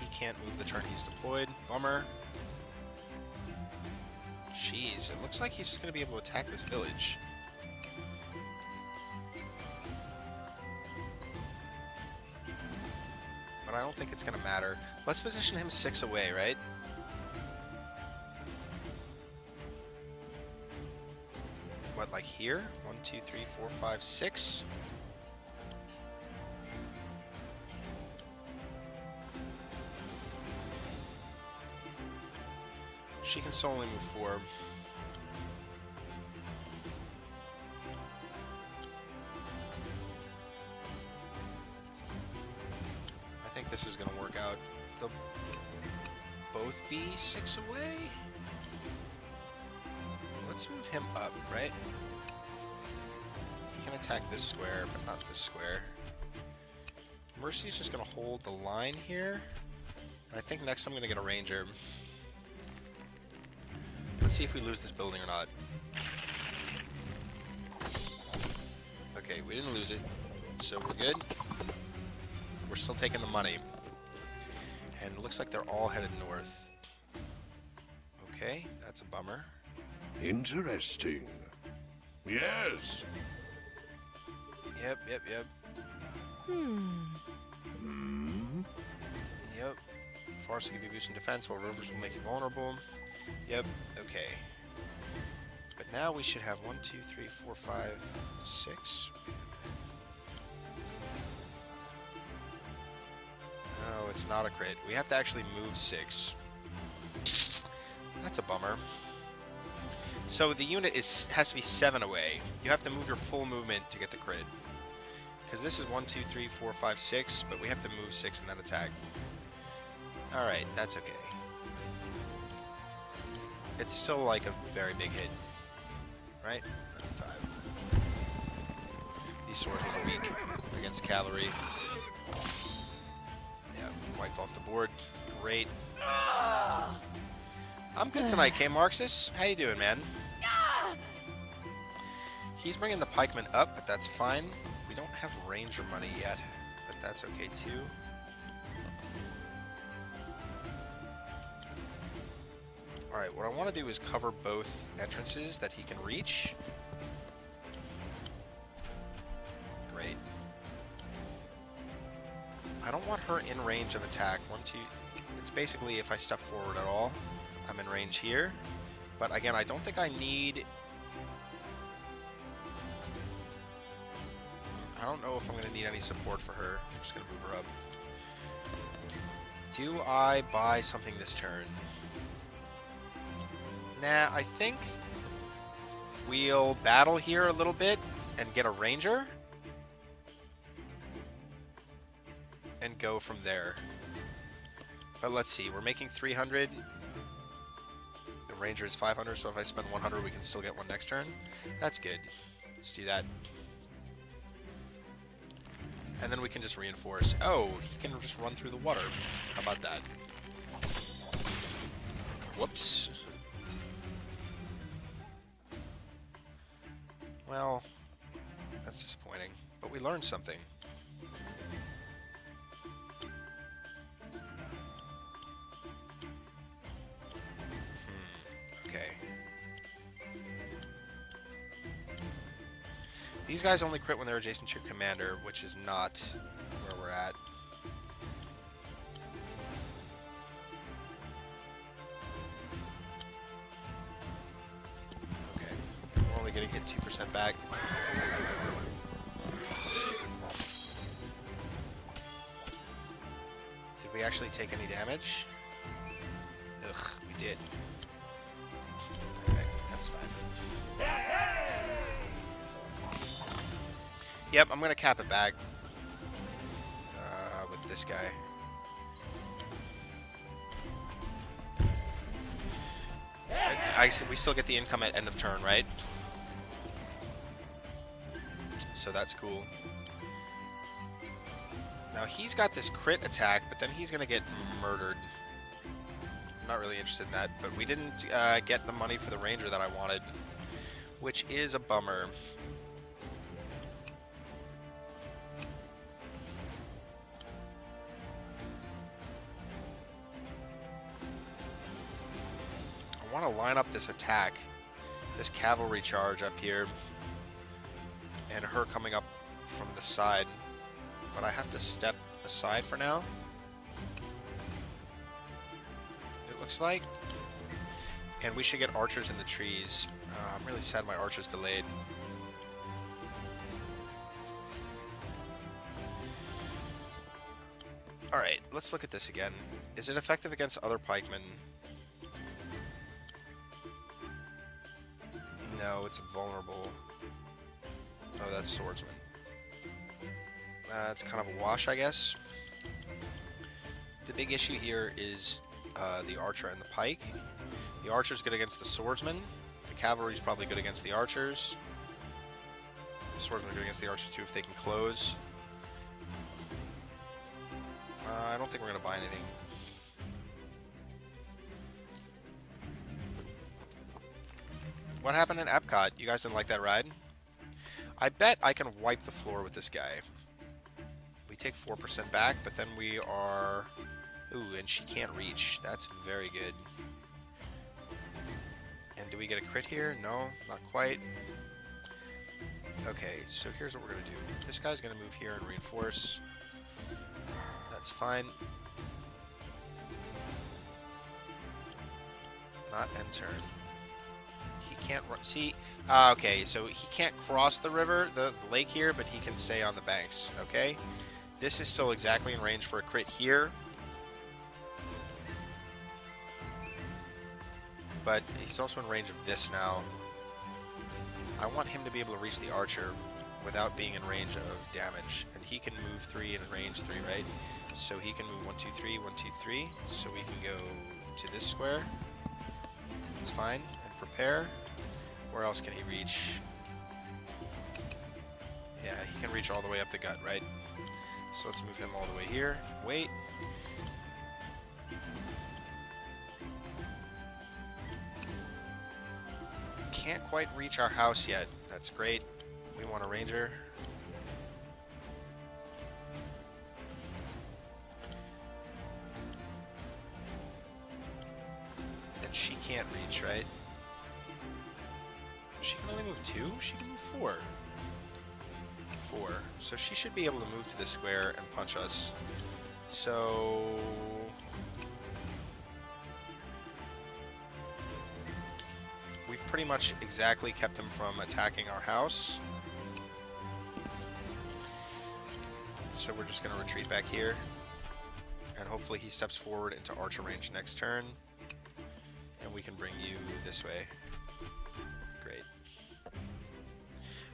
He can't move the turn he's deployed. Bummer. Jeez, it looks like he's just going to be able to attack this village. But I don't think it's going to matter. Let's position him 6 away, right? What, like here? 1, 2, 3, 4, 5, 6? She can still only move 4. I think this is going to work out. They'll both be 6 away? Let's move him up, right? He can attack this square, but not this square. Mercy's just going to hold the line here. And I think next I'm going to get a ranger. Let's see if we lose this building or not. Okay, we didn't lose it, so we're good. We're still taking the money. And it looks like they're all headed north. Okay, that's a bummer. Interesting. Yes. Yep. Yep. Force will give you boost in defense, while rovers will make you vulnerable. Yep, okay. But now we should have 1, 2, 3, 4, 5, 6. No, it's not a crit. We have to actually move 6. That's a bummer. So the unit has to be 7 away. You have to move your full movement to get the crit. Because this is 1, 2, 3, 4, 5, 6, but we have to move 6 and then attack. Alright, that's okay. It's still like a very big hit. Right? 95. These swordsmen are weak against cavalry. Yeah, wipe off the board. Great. I'm good tonight, K. Marxus. How you doing, man? He's bringing the pikemen up, but that's fine. We don't have ranger money yet, but that's okay too. Alright, what I want to do is cover both entrances that he can reach. Great. want her in range of attack. 1, 2. It's basically if I step forward at all, I'm in range here. But again, I don't think I need... I don't know if I'm going to need any support for her. I'm just going to move her up. Do I buy something this turn? Nah, I think we'll battle here a little bit and get a ranger. And go from there. But let's see, we're making 300. The ranger is 500, so if I spend 100, we can still get one next turn. That's good. Let's do that. And then we can just reinforce. Oh, he can just run through the water. How about that? Whoops. Well, that's disappointing. But we learned something. Okay. These guys only crit when they're adjacent to your commander, which is not where we're at. Okay. We're only going to get 2% back. Did we actually take any damage? Ugh, we did. Okay, that's fine. Yep, I'm going to cap it back with this guy. We still get the income at end of turn, right? So that's cool. Now he's got this crit attack, but then he's going to get murdered. I'm not really interested in that, but we didn't get the money for the ranger that I wanted, which is a bummer. I want to line up this attack, this cavalry charge up here, and her coming up from the side, but I have to step aside for now, it looks like, and we should get archers in the trees. I'm really sad my archer's delayed. Alright, let's look at this again. Is it effective against other pikemen? No, it's vulnerable. Oh, that's swordsman. It's kind of a wash, I guess. The big issue here is the archer and the pike. The archer's good against the swordsman. The cavalry's probably good against the archers. The swordsman good against the archers too if they can close. I don't think we're going to buy anything. What happened in Epcot? You guys didn't like that ride? I bet I can wipe the floor with this guy. We take 4% back, but then we are... Ooh, and she can't reach. That's very good. And do we get a crit here? No, not quite. Okay, so here's what we're going to do. This guy's going to move here and reinforce. That's fine. Not end turn. Can't see. Okay, so he can't cross the river, the lake here, but he can stay on the banks. Okay, this is still exactly in range for a crit here, but he's also in range of this now. I want him to be able to reach the archer without being in range of damage, and he can move 3 and range 3, right? So he can move 1, 2, 3, 1, 2, 3. So we can go to this square. It's fine, and prepare. Where else can he reach? Yeah, he can reach all the way up the gut, right? So let's move him all the way here. Wait. Can't quite reach our house yet. That's great. We want a ranger. And she can't reach, right? She can only move 2? She can move 4. 4. So she should be able to move to this square and punch us. So we've pretty much exactly kept him from attacking our house. So we're just going to retreat back here. And hopefully he steps forward into archer range next turn. And we can bring you this way. Great.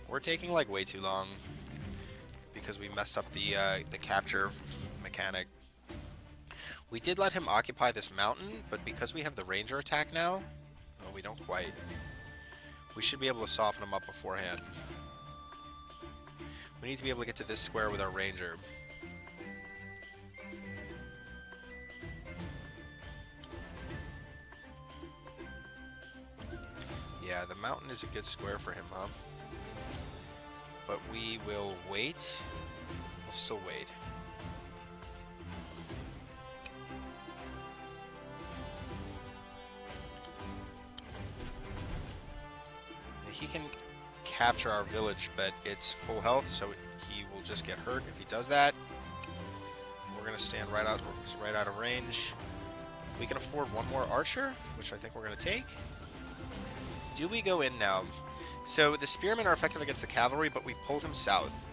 We're taking like way too long because we messed up the capture mechanic. We did let him occupy this mountain, but because we have the ranger attack now, well, we don't quite. We should be able to soften him up beforehand. We need to be able to get to this square with our ranger. Yeah, the mountain is a good square for him, huh? But we will wait. We'll still wait. He can capture our village, but it's full health, so he will just get hurt if he does that. We're gonna stand right out of range. We can afford one more archer, which I think we're gonna take. Do we go in now? So the spearmen are effective against the cavalry, but we pulled him south.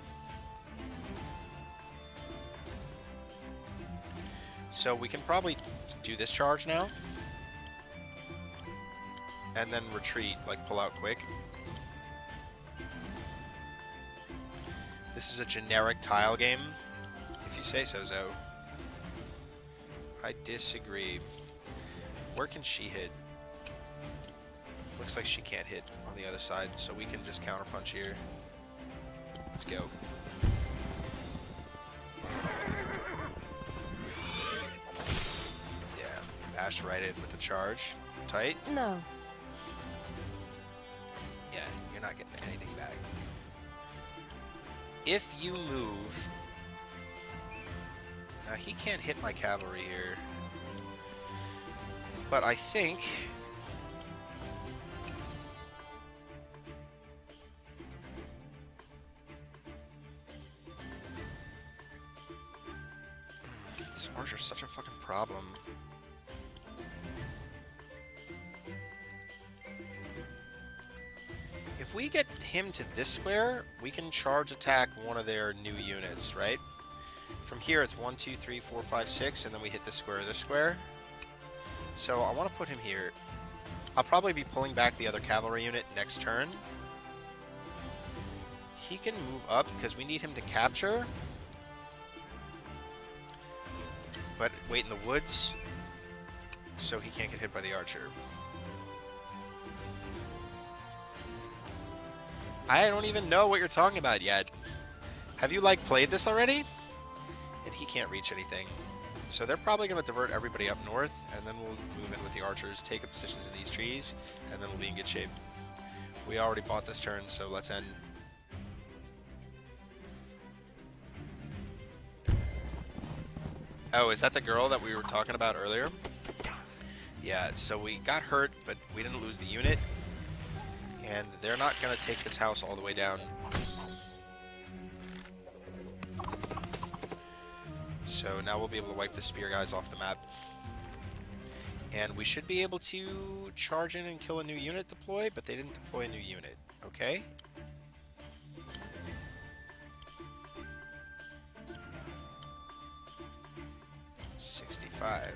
So we can probably do this charge now. And then retreat, like pull out quick. This is a generic tile game, if you say so, Zoe. I disagree. Where can she hit? Looks like she can't hit on the other side, so we can just counterpunch here. Let's go. Yeah, bash right in with the charge. Tight? No. Yeah, you're not getting anything back. If you move... Now, he can't hit my cavalry here. But I think... This archer's such a fucking problem. If we get him to this square, we can charge attack one of their new units, right? From here, it's 1, 2, 3, 4, 5, 6, and then we hit this square. So I want to put him here. I'll probably be pulling back the other cavalry unit next turn. He can move up because we need him to capture. But wait in the woods, so he can't get hit by the archer. I don't even know what you're talking about yet. Have you, like, played this already? And he can't reach anything. So they're probably going to divert everybody up north, and then we'll move in with the archers, take up positions in these trees, and then we'll be in good shape. We already bought this turn, so let's end. Oh, is that the girl that we were talking about earlier? Yeah, so we got hurt, but we didn't lose the unit. And they're not going to take this house all the way down. So now we'll be able to wipe the spear guys off the map. And we should be able to charge in and kill a new unit deploy, but they didn't deploy a new unit. Okay? $65.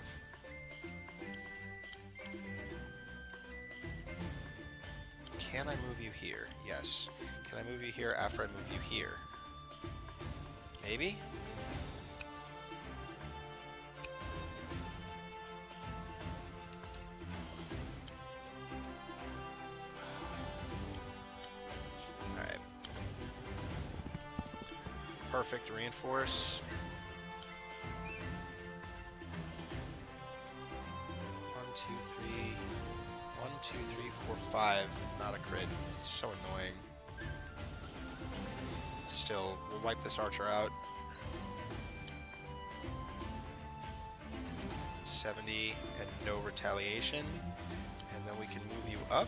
Can I move you here? Yes. Can I move you here after I move you here? Maybe? Alright. Perfect. Reinforce. 1, 2, 3. 1, 2, 3, 4, 5. Not a crit. It's so annoying. Still, we'll wipe this archer out. 70 and no retaliation. And then we can move you up.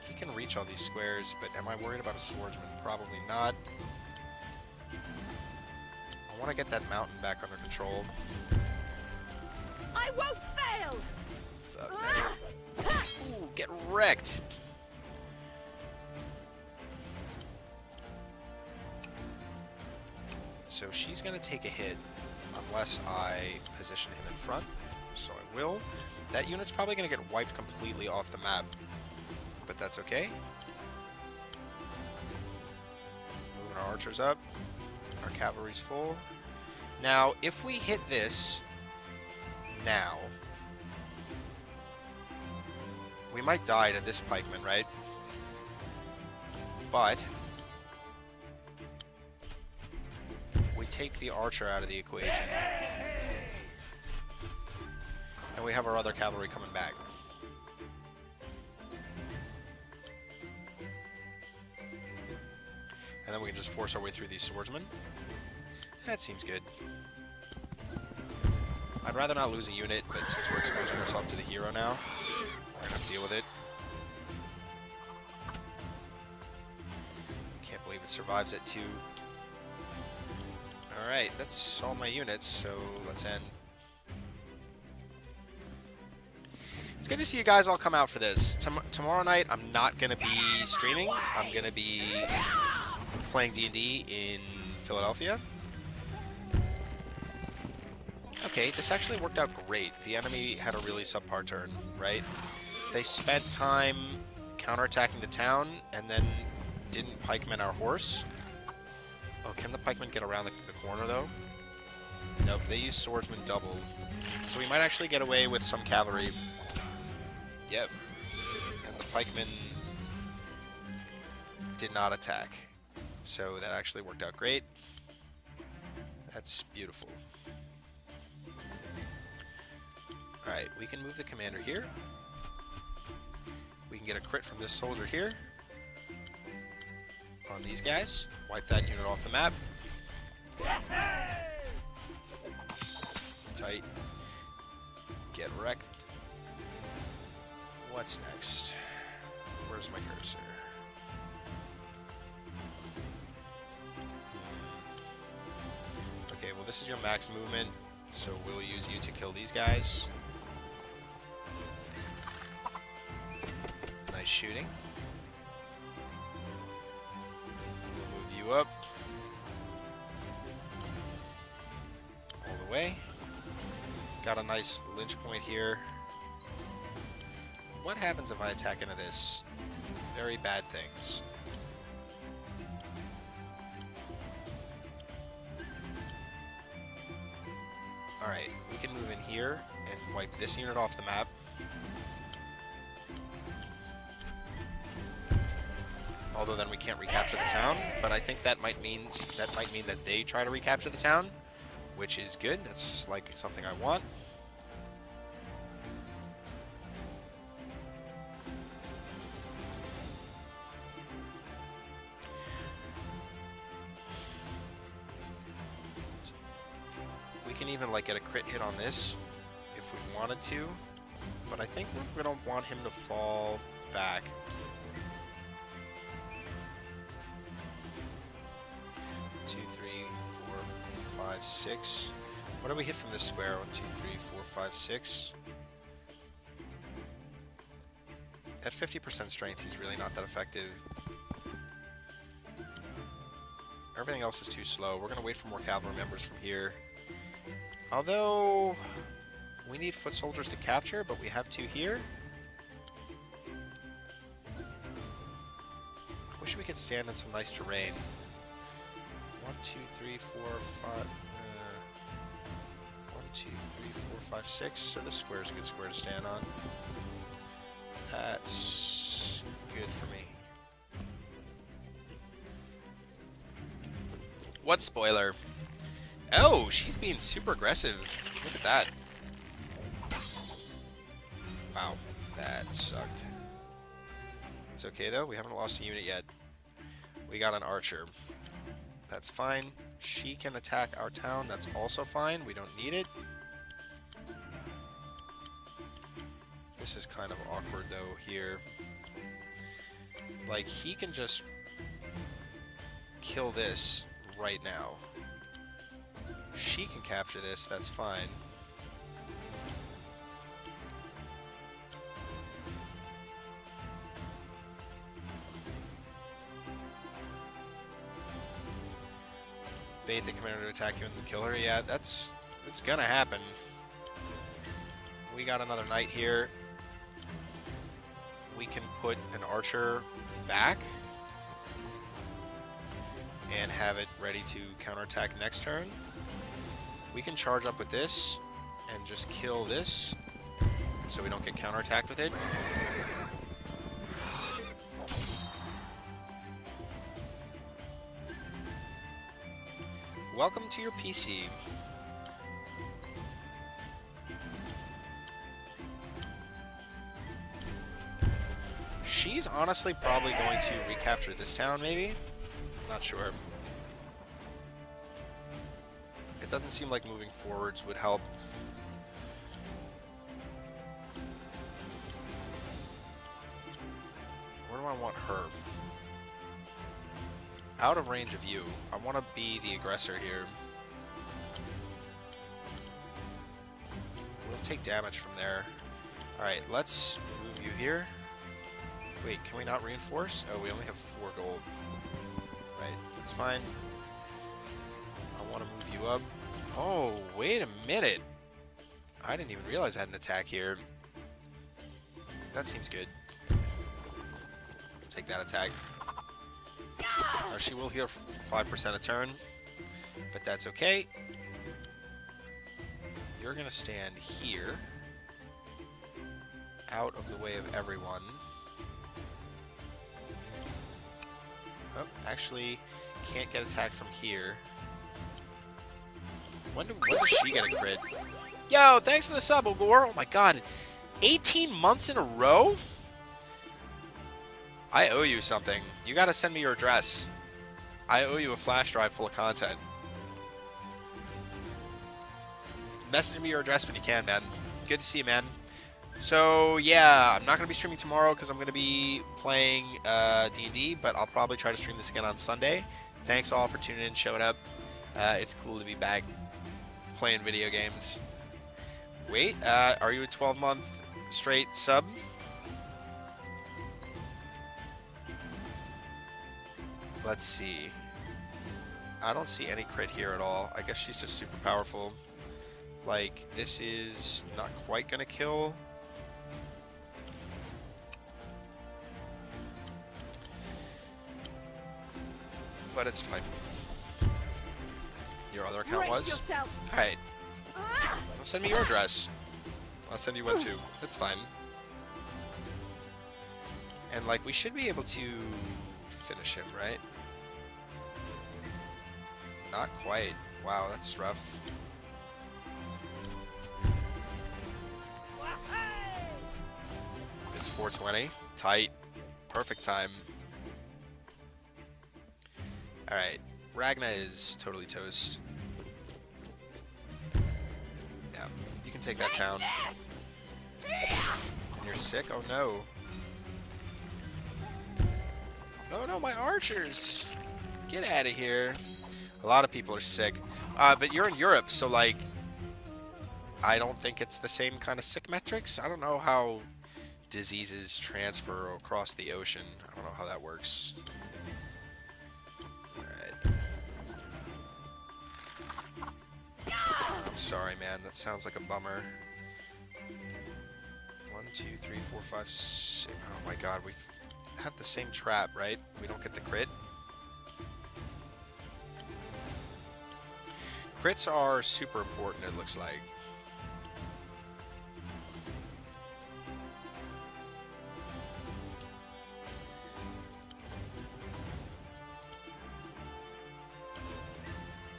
He can reach all these squares, but am I worried about a swordsman? Probably not. I want to get that mountain back under control. I won't fail! What's up, man? Ooh, get wrecked! So she's going to take a hit unless I position him in front. So I will. That unit's probably going to get wiped completely off the map. But that's okay. Moving our archers up. Our cavalry's full. Now, if we hit this now, we might die to this pikeman, right? But we take the archer out of the equation. And we have our other cavalry coming back. And then we can just force our way through these swordsmen. That seems good. I'd rather not lose a unit, but since we're exposing ourselves to the hero now, we're gonna have to deal with it. Can't believe it survives at 2. Alright, that's all my units, so let's end. It's good to see you guys all come out for this. Tomorrow night, I'm not going to be streaming. I'm going to be playing D&D in Philadelphia. Okay, this actually worked out great. The enemy had a really subpar turn, right? They spent time counterattacking the town and then didn't pikeman our horse. Oh, can the pikemen get around the corner, though? Nope, they use swordsman double. So we might actually get away with some cavalry. Yep. And the pikemen did not attack. So that actually worked out great. That's beautiful. Alright, we can move the commander here. We can get a crit from this soldier here. On these guys. Wipe that unit off the map. Tight. Get wrecked. What's next? Where's my cursor? Okay, well this is your max movement, so we'll use you to kill these guys. Nice shooting. We'll move you up. All the way. Got a nice lynch point here. What happens if I attack into this? Very bad things. Alright, we can move in here and wipe this unit off the map. Although then we can't recapture the town, but I think that might mean that they try to recapture the town, which is good. That's like something I want. We can even like get a crit hit on this if we wanted to, but I think we're gonna want him to fall back. Two, 3, 4, 5, 6. What do we hit from this square? 1, 2, 3, 4, 5, 6. At 50% strength, he's really not that effective. Everything else is too slow. We're gonna wait for more cavalry members from here. Although, we need foot soldiers to capture, but we have 2 here. I wish we could stand in some nice terrain. 1, 2, 3, 4, 5. 1, 2, 3, 4, 5, 6. So this square is a good square to stand on. That's good for me. What spoiler? Oh, she's being super aggressive. Look at that. Wow, that sucked. It's okay though, we haven't lost a unit yet. We got an archer. That's fine. She can attack our town, that's also fine. We don't need it. This is kind of awkward though here. Like, he can just kill this right now. She can capture this, that's fine. Bait the commander to attack you and then kill her. Yeah, it's gonna happen. We got another knight here. We can put an archer back and have it ready to counterattack next turn. We can charge up with this and just kill this so we don't get counterattacked with it. Welcome to your PC. She's honestly probably going to recapture this town, maybe? Not sure. It doesn't seem like moving forwards would help. Where do I want her? Out of range of you. I want to be the aggressor here. We'll take damage from there. Alright, let's move you here. Wait, can we not reinforce? Oh, we only have 4 gold. Right, that's fine. I want to move you up. Oh, wait a minute. I didn't even realize I had an attack here. That seems good. Take that attack. She will heal 5% a turn, but that's okay. You're going to stand here, out of the way of everyone. Oh, actually, can't get attacked from here. When does she get a crit? Yo, thanks for the sub, Ogor. Oh my god, 18 months in a row? I owe you something. You gotta send me your address. I owe you a flash drive full of content. Message me your address when you can, man. Good to see you, man. So, yeah, I'm not going to be streaming tomorrow because I'm going to be playing D&D, but I'll probably try to stream this again on Sunday. Thanks all for tuning in, showing up. It's cool to be back playing video games. Wait, are you a 12-month straight sub? Let's see. I don't see any crit here at all. I guess she's just super powerful. Like, this is not quite gonna kill. But it's fine. Your other account was? Alright. Send me your address. I'll send you one too. It's fine. And, like, we should be able to finish him, right? Not quite. Wow, that's rough. It's 420. Tight. Perfect time. Alright. Ragna is totally toast. Yeah. You can take that town. And you're sick? Oh no. No, no, my archers! Get out of here. A lot of people are sick. But you're in Europe, so like... I don't think it's the same kind of sick metrics. I don't know how diseases transfer across the ocean. I don't know how that works. Alright. I'm sorry, man. That sounds like a bummer. 1, 2, 3, 4, 5, 6. Oh my god, we have the same trap, right? We don't get the crit. Crits are super important, it looks like.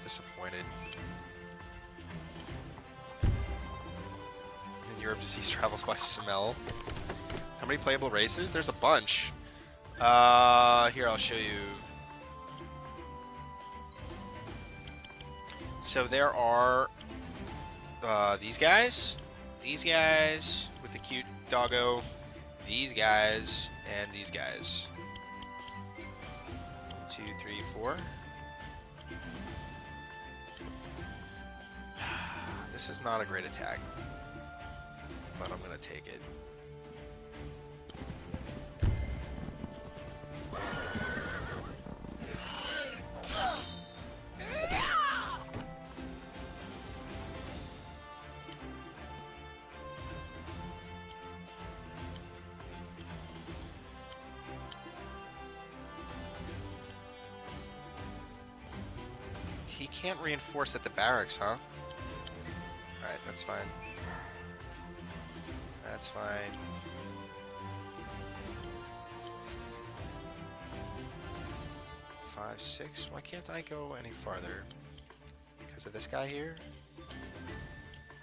Disappointed. In Europe, disease travels by smell. How many playable races? There's a bunch. Here, I'll show you. So there are these guys with the cute doggo, these guys, and these guys. 1, 2, 3, 4. This is not a great attack, but I'm gonna take it. He can't reinforce at the barracks, huh? Alright, that's fine. That's fine. Five, six. Why can't I go any farther? Because of this guy here?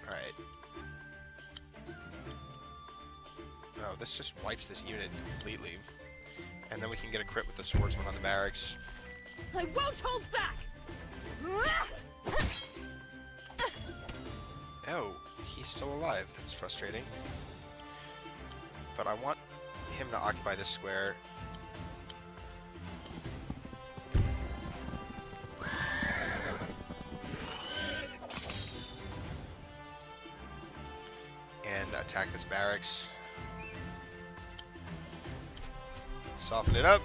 Alright. Oh, this just wipes this unit completely. And then we can get a crit with the swordsman on the barracks. I won't hold back! Oh, he's still alive. That's frustrating. But I want him to occupy this square. And attack this barracks. Soften it up.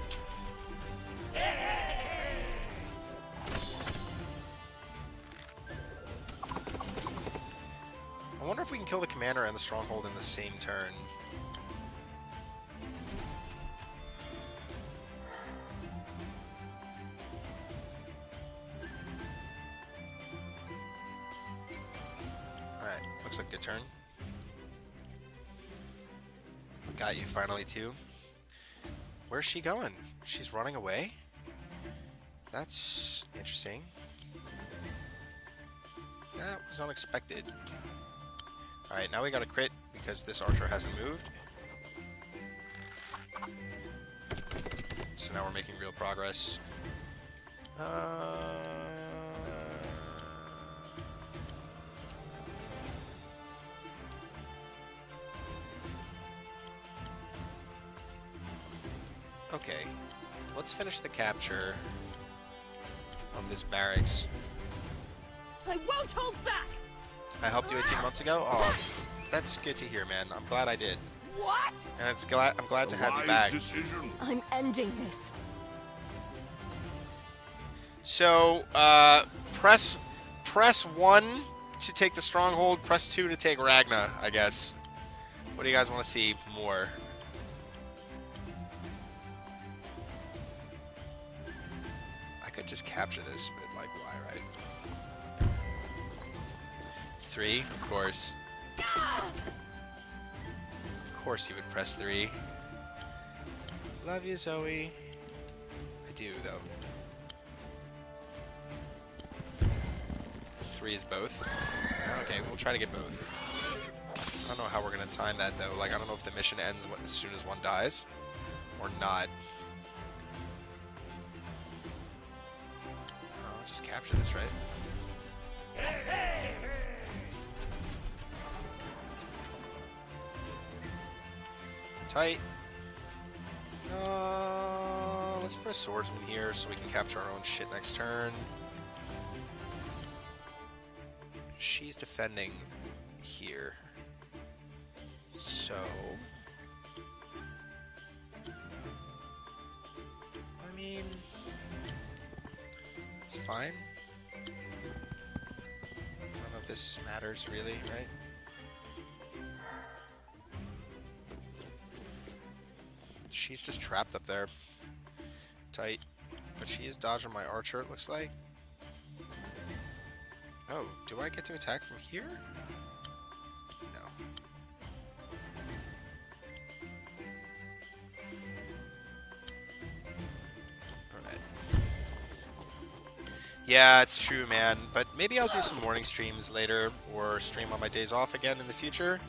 I wonder if we can kill the commander and the stronghold in the same turn. Alright, looks like a good turn. Got you finally too. Where's she going? She's running away? That's interesting. That was unexpected. Alright, now we got a crit because this archer hasn't moved. So now we're making real progress. Okay, let's finish the capture of this barracks. I won't hold back! I helped you 18 months ago? Oh, that's good to hear, man. I'm glad I did. What? And I'm glad to have you Wise back. decision. I'm ending this. So, press 1 to take the stronghold, press 2 to take Ragna, I guess. What do you guys want to see more? I could just capture this, but like, why, right? 3, of course. Of course you would press 3. Love you, Zoe. I do, though. 3 is both. Okay, we'll try to get both. I don't know how we're going to time that, though. Like, I don't know if the mission ends as soon as one dies or not. I'll just capture this, right? Tight. Let's put a swordsman here so we can capture our own shit next turn. She's defending here. So... I mean... it's fine. I don't know if this matters really, right? She's just trapped up there. Tight. But she is dodging my archer, it looks like. Oh, do I get to attack from here? No. Alright. Yeah, it's true, man. But maybe I'll do some morning streams later, or stream on my days off again in the future.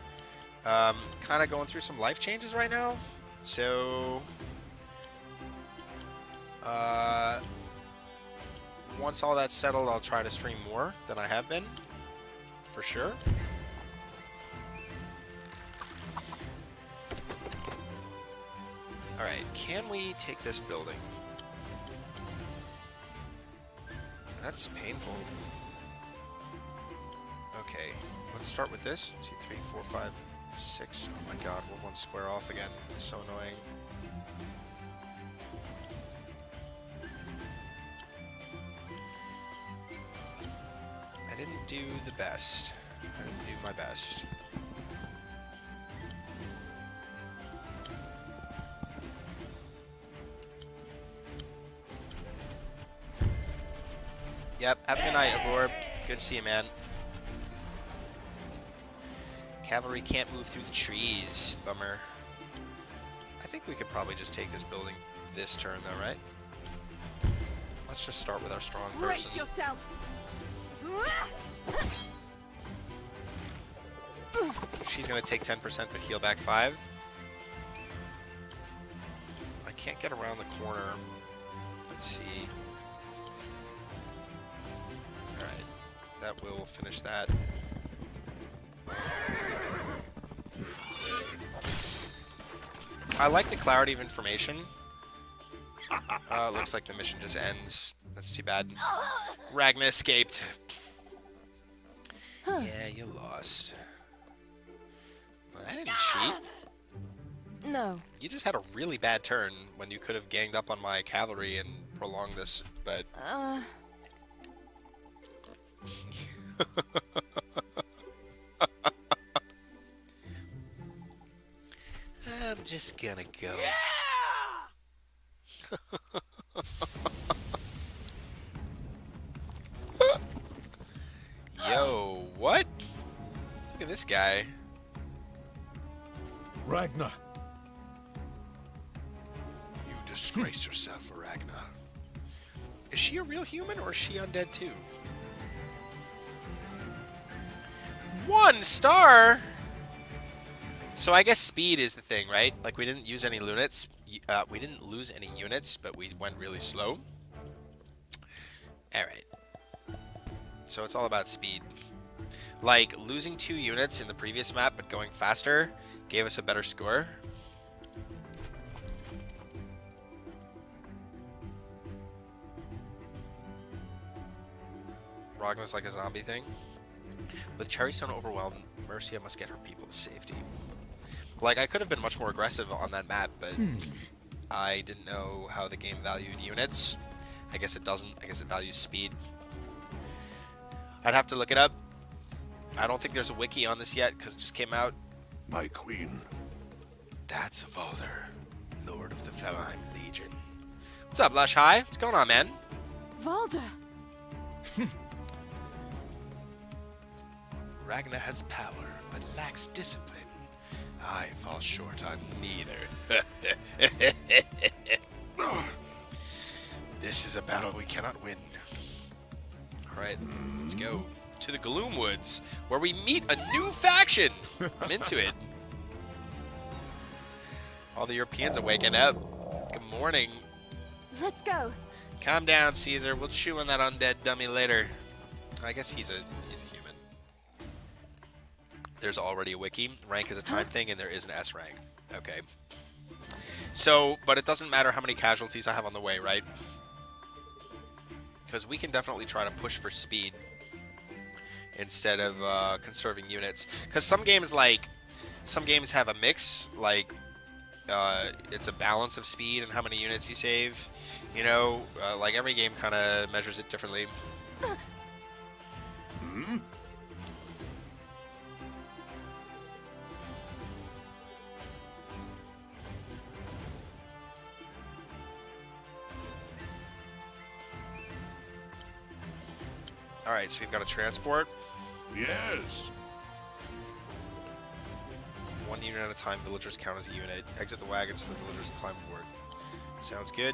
Kind of going through some life changes right now. So... once all that's settled, I'll try to stream more than I have been, for sure. Alright, can we take this building? That's painful. Okay, let's start with this. 2, 3, 4, 5, 6. Oh my god, we're 1 square off again. It's so annoying. I didn't do the best. I didn't do my best. Yep, have a good night, Aurora. Good to see you, man. Cavalry can't move through the trees. Bummer. I think we could probably just take this building this turn, though, right? Let's just start with our strong Brace person. yourself. She's going to take 10% but heal back 5. I can't get around the corner. Let's see. Alright. That will finish that. I like the clarity of information. Looks like the mission just ends. That's too bad. Ragna escaped. Huh. Yeah, you lost. I didn't cheat. No. You just had a really bad turn when you could have ganged up on my cavalry and prolonged this, but... I'm just gonna go. Yo, what? Look at this guy. Ragnar. You disgrace yourself, Ragna. Is she a real human or is she undead too? 1 star? So I guess speed is the thing, right? Like we didn't use any units. We didn't lose any units, but we went really slow. Alright. So it's all about speed. Like, losing 2 units in the previous map, but going faster, gave us a better score. Ragna's like a zombie thing. With Cherrystone overwhelmed, Mercia must get her people to safety. Like, I could have been much more aggressive on that map, but I didn't know how the game valued units. I guess it doesn't. I guess it values speed. I'd have to look it up. I don't think there's a wiki on this yet, because it just came out. My queen. That's Valder, Lord of the Feline Legion. What's up, Lush High? What's going on, man? Valder. Ragna has power, but lacks discipline. I fall short on neither. This is a battle we cannot win. Alright, let's go to the Gloomwoods, where we meet a new faction! I'm into it. All the Europeans are waking up. Good morning. Let's go. Calm down, Caesar. We'll chew on that undead dummy later. I guess he's a human. There's already a wiki. Rank is a time thing, and there is an S rank. Okay. So, but it doesn't matter how many casualties I have on the way, right? Because we can definitely try to push for speed instead of conserving units. Because some games have a mix, like it's a balance of speed and how many units you save. You know, like every game kind of measures it differently. Alright, so we've got a transport. Yes. 1 unit at a time, villagers count as a unit. Exit the wagon so the villagers climb aboard. Sounds good.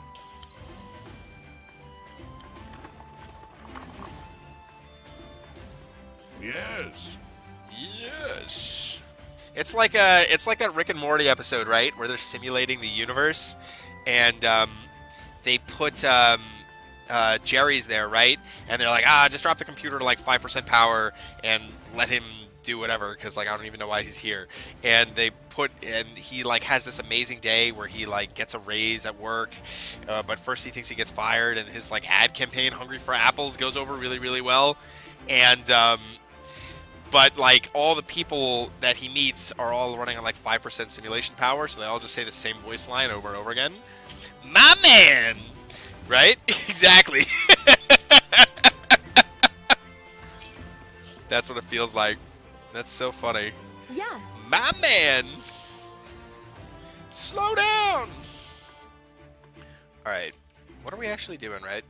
Yes. Yes. It's like that Rick and Morty episode, right? Where they're simulating the universe, and they put Jerry's there, right? And they're like, just drop the computer to like 5% power and let him do whatever, because like I don't even know why he's here. And he like has this amazing day where he like gets a raise at work, but first he thinks he gets fired, and his like ad campaign, Hungry for Apples, goes over really, really well. And but like all the people that he meets are all running on like 5% simulation power, so they all just say the same voice line over and over again. My man! Right? Exactly. That's what it feels like. That's so funny. Yeah. My man! Slow down! Alright. What are we actually doing, right?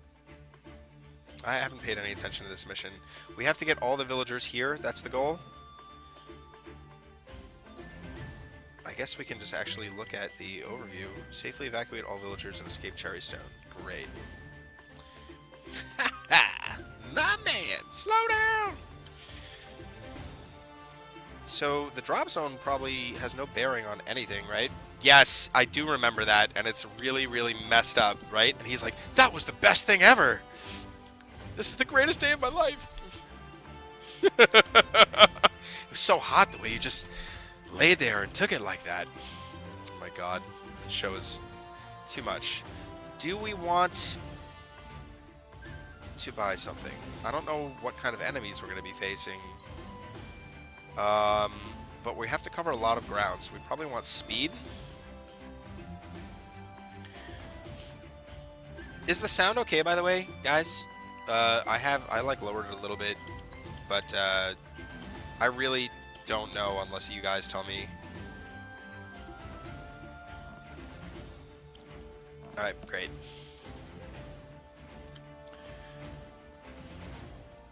I haven't paid any attention to this mission. We have to get all the villagers here. That's the goal. I guess we can just actually look at the overview. Safely evacuate all villagers and escape Cherrystone. Great. My man! Slow down! So, the drop zone probably has no bearing on anything, right? Yes, I do remember that, and it's really, really messed up, right? And he's like, that was the best thing ever! This is the greatest day of my life! It was so hot the way you just laid there and took it like that. Oh my god, this show is too much. Do we want to buy something? I don't know what kind of enemies we're going to be facing. But we have to cover a lot of ground, so we probably want speed. Is the sound okay, by the way, guys? I like lowered it a little bit, but I really don't know unless you guys tell me. Alright, great.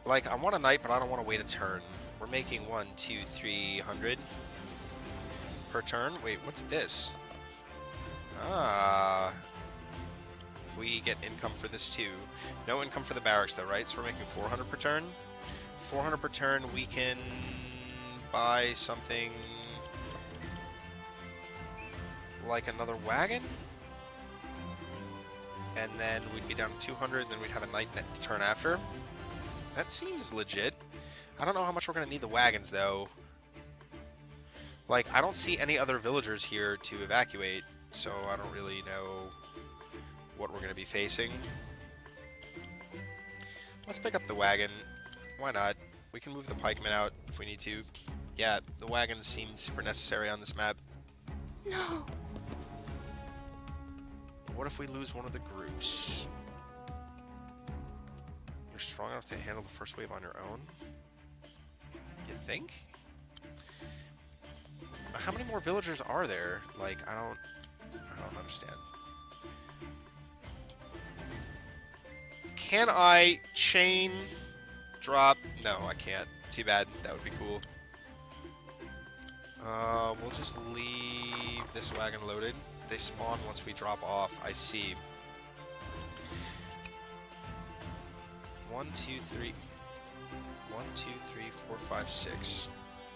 Like, I want a knight, but I don't want to wait a turn. We're making 1, 2, 300 per turn. Wait, what's this? Ah. We get income for this too. No income for the barracks though, right? So we're making 400 per turn. 400 per turn, we can buy something like another wagon. And then we'd be down to 200, then we'd have a knight the turn after. That seems legit. I don't know how much we're going to need the wagons, though. Like, I don't see any other villagers here to evacuate, so I don't really know what we're going to be facing. Let's pick up the wagon. Why not? We can move the pikemen out if we need to. Yeah, the wagons seem super necessary on this map. No. What if we lose one of the groups? You're strong enough to handle the first wave on your own? You think? How many more villagers are there? Like, I don't understand. Can I chain drop? No, I can't. Too bad. That would be cool. We'll just leave this wagon loaded. They spawn once we drop off. I see. 1, 2, 3. 1, 2, 3, 4, 5, 6.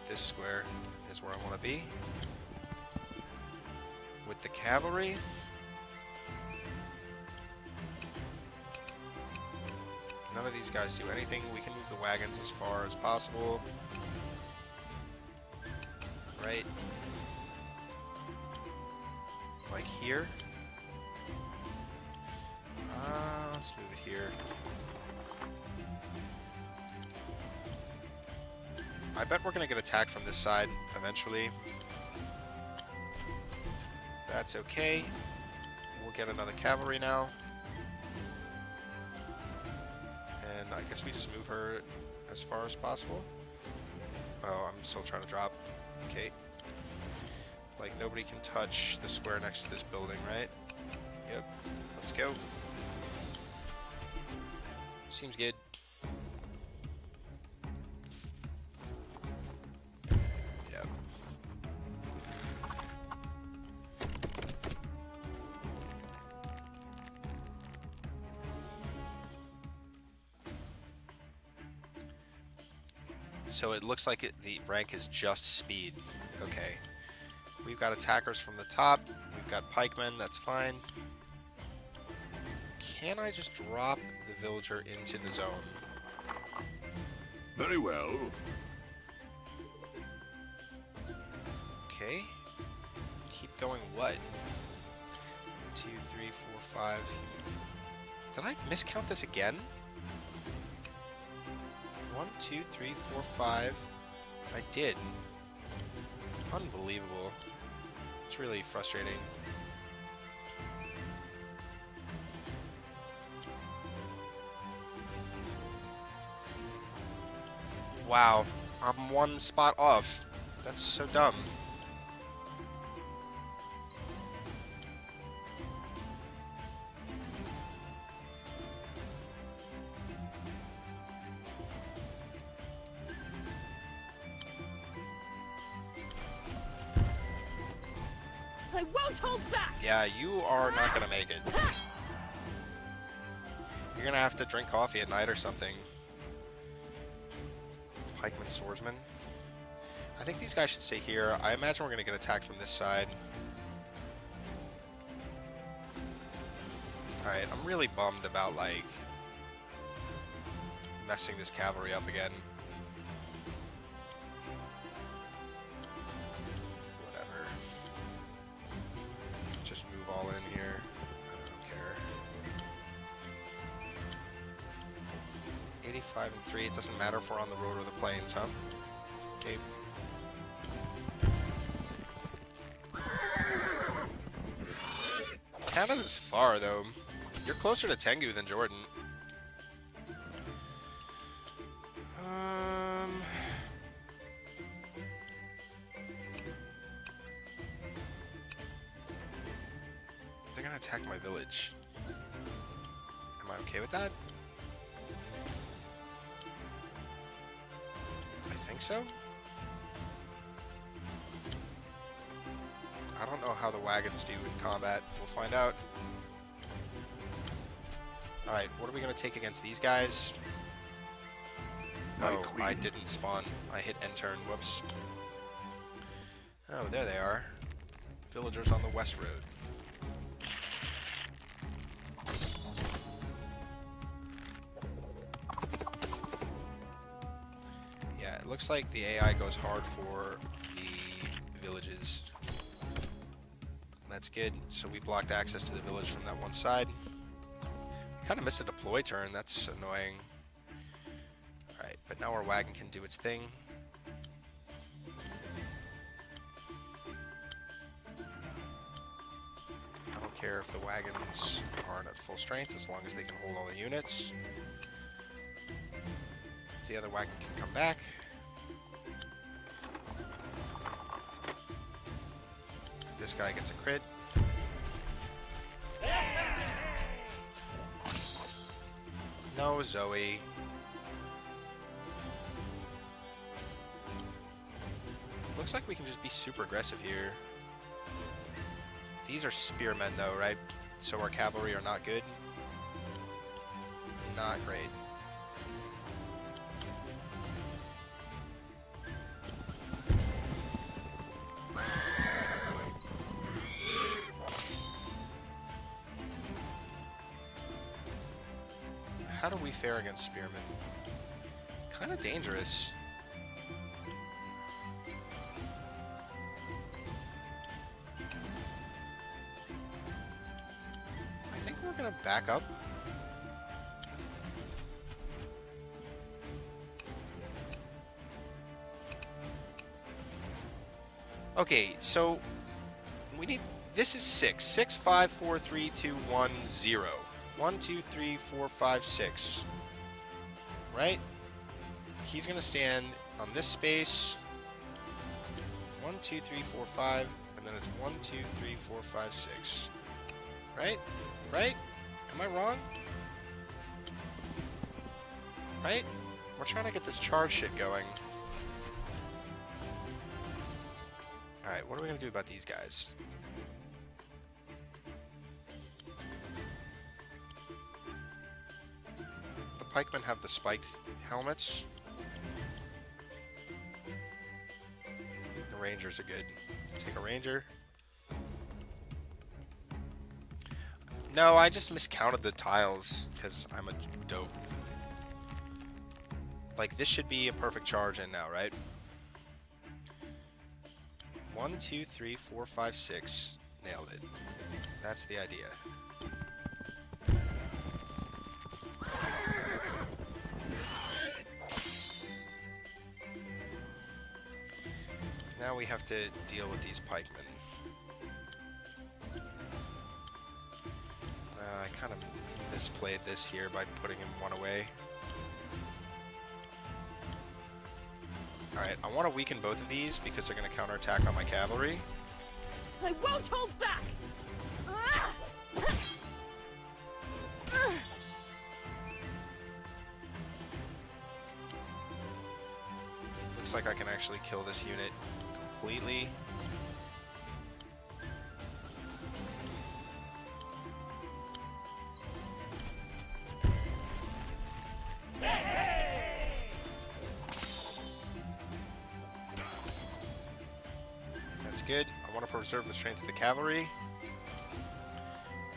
This square is where I want to be. With the cavalry. None of these guys do anything. We can move the wagons as far as possible. Right. Like here. Let's move it here. I bet we're going to get attacked from this side eventually. That's okay. We'll get another cavalry now. And I guess we just move her as far as possible. Oh, I'm still trying to drop. Okay. Like, nobody can touch the square next to this building, right? Yep. Let's go. Seems good. Yep. So it looks like the rank is just speed. Okay. We've got attackers from the top. We've got pikemen. That's fine. Can I just drop the villager into the zone? Very well. Okay. Keep going what? 2, 3, 4, 5. Did I miscount this again? 1, 2, 3, 4, 5. I did. Unbelievable. It's really frustrating. Wow, I'm one spot off. That's so dumb. I won't hold back! Yeah, you are not gonna make it. You're gonna have to drink coffee at night or something. Pikeman Swordsman. I think these guys should stay here. I imagine we're gonna get attacked from this side. Alright, I'm really bummed about, like, messing this cavalry up again. Whatever. Just move all in here. I don't care. 85 and 3. It doesn't matter if we're on the road or the plains, huh? Okay. Canada's far, though. You're closer to Tengu than Jordan. They're gonna attack my village. Am I okay with that? I think so. I don't know how the wagons do in combat. We'll find out. Alright, what are we going to take against these guys? Oh, I didn't spawn. I hit end turn. Whoops. Oh, there they are. Villagers on the west road. Yeah, it looks like the AI goes hard for the villages. That's good. So we blocked access to the village from that one side. Kind of missed a deploy turn. That's annoying. Alright, but now our wagon can do its thing. I don't care if the wagons aren't at full strength as long as they can hold all the units. The other wagon can come back. This guy gets a crit. No, Zoe. Looks like we can just be super aggressive here. These are spearmen though, right? So our cavalry are not good. Not great. How do we fare against spearmen? Kind of dangerous. I think we're gonna back up. Okay, so we need. This is 6. 6, 5, 4, 3, 2, 1, 0. 1, 2, 3, 4, 5, 6. Right? He's gonna stand on this space. 1, 2, 3, 4, 5, and then it's 1, 2, 3, 4, 5, 6. Right? Right? Am I wrong? Right? We're trying to get this charge shit going. Alright, what are we gonna do about these guys? The pikemen have the spiked helmets. The rangers are good. Let's take a ranger. No, I just miscounted the tiles because I'm a dope. Like, this should be a perfect charge in now, right? 1, 2, 3, 4, 5, 6. Nailed it. That's the idea. Now we have to deal with these pikemen. I kind of misplayed this here by putting him one away. Alright, I want to weaken both of these because they're going to counterattack on my cavalry. I won't hold back! Looks like I can actually kill this unit completely. That's good. I want to preserve the strength of the cavalry.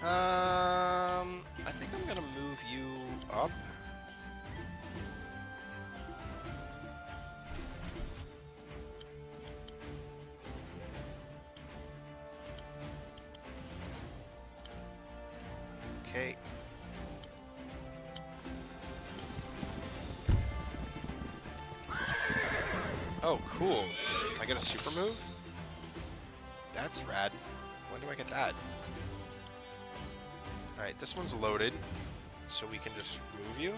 I think I'm gonna move you up. Okay. Oh, cool. I get a super move? That's rad. When do I get that? Alright, this one's loaded, so we can just move you.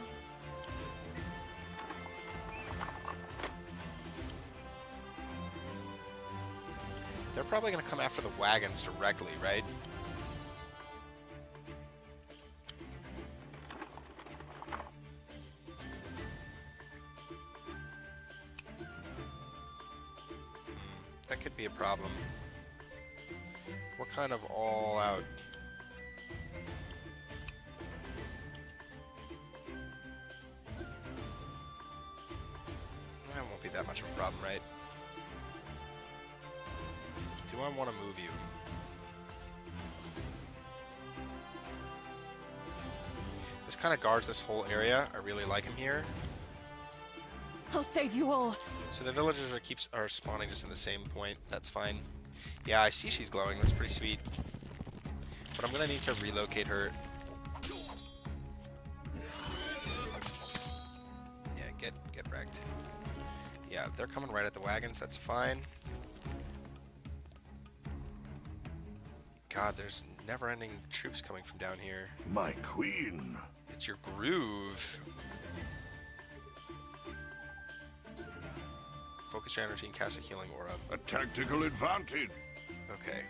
They're probably going to come after the wagons directly, right? That could be a problem. What kind of all-out? That won't be that much of a problem, right? Do I want to move you? This kind of guards this whole area. I really like him here. I'll save you all. So the villagers are spawning just in the same point. That's fine. Yeah, I see she's glowing. That's pretty sweet. But I'm gonna need to relocate her. Yeah, get wrecked. Yeah, they're coming right at the wagons. That's fine. God, there's never-ending troops coming from down here. My queen. It's your groove. Focus your energy and cast a healing aura. A tactical advantage. Okay.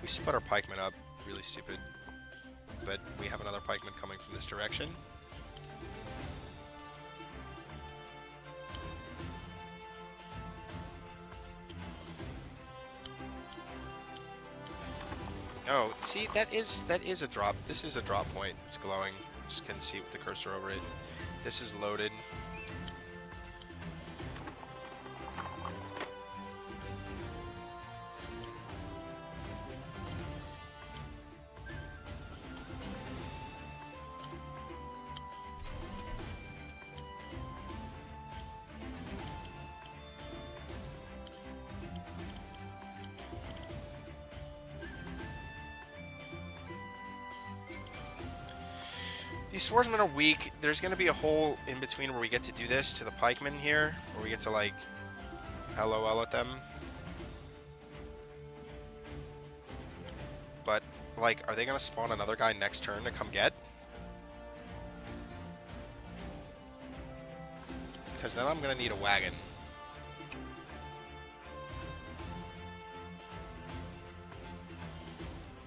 We split our pikemen up. Really stupid. But we have another pikeman coming from this direction. Oh, see, that is a drop. This is a drop point. It's glowing. Just can see with the cursor over it. This is loaded. These swordsmen are weak. There's going to be a hole in between where we get to do this to the pikemen here, where we get to, like, LOL at them. But, like, are they going to spawn another guy next turn to come get? Because then I'm going to need a wagon.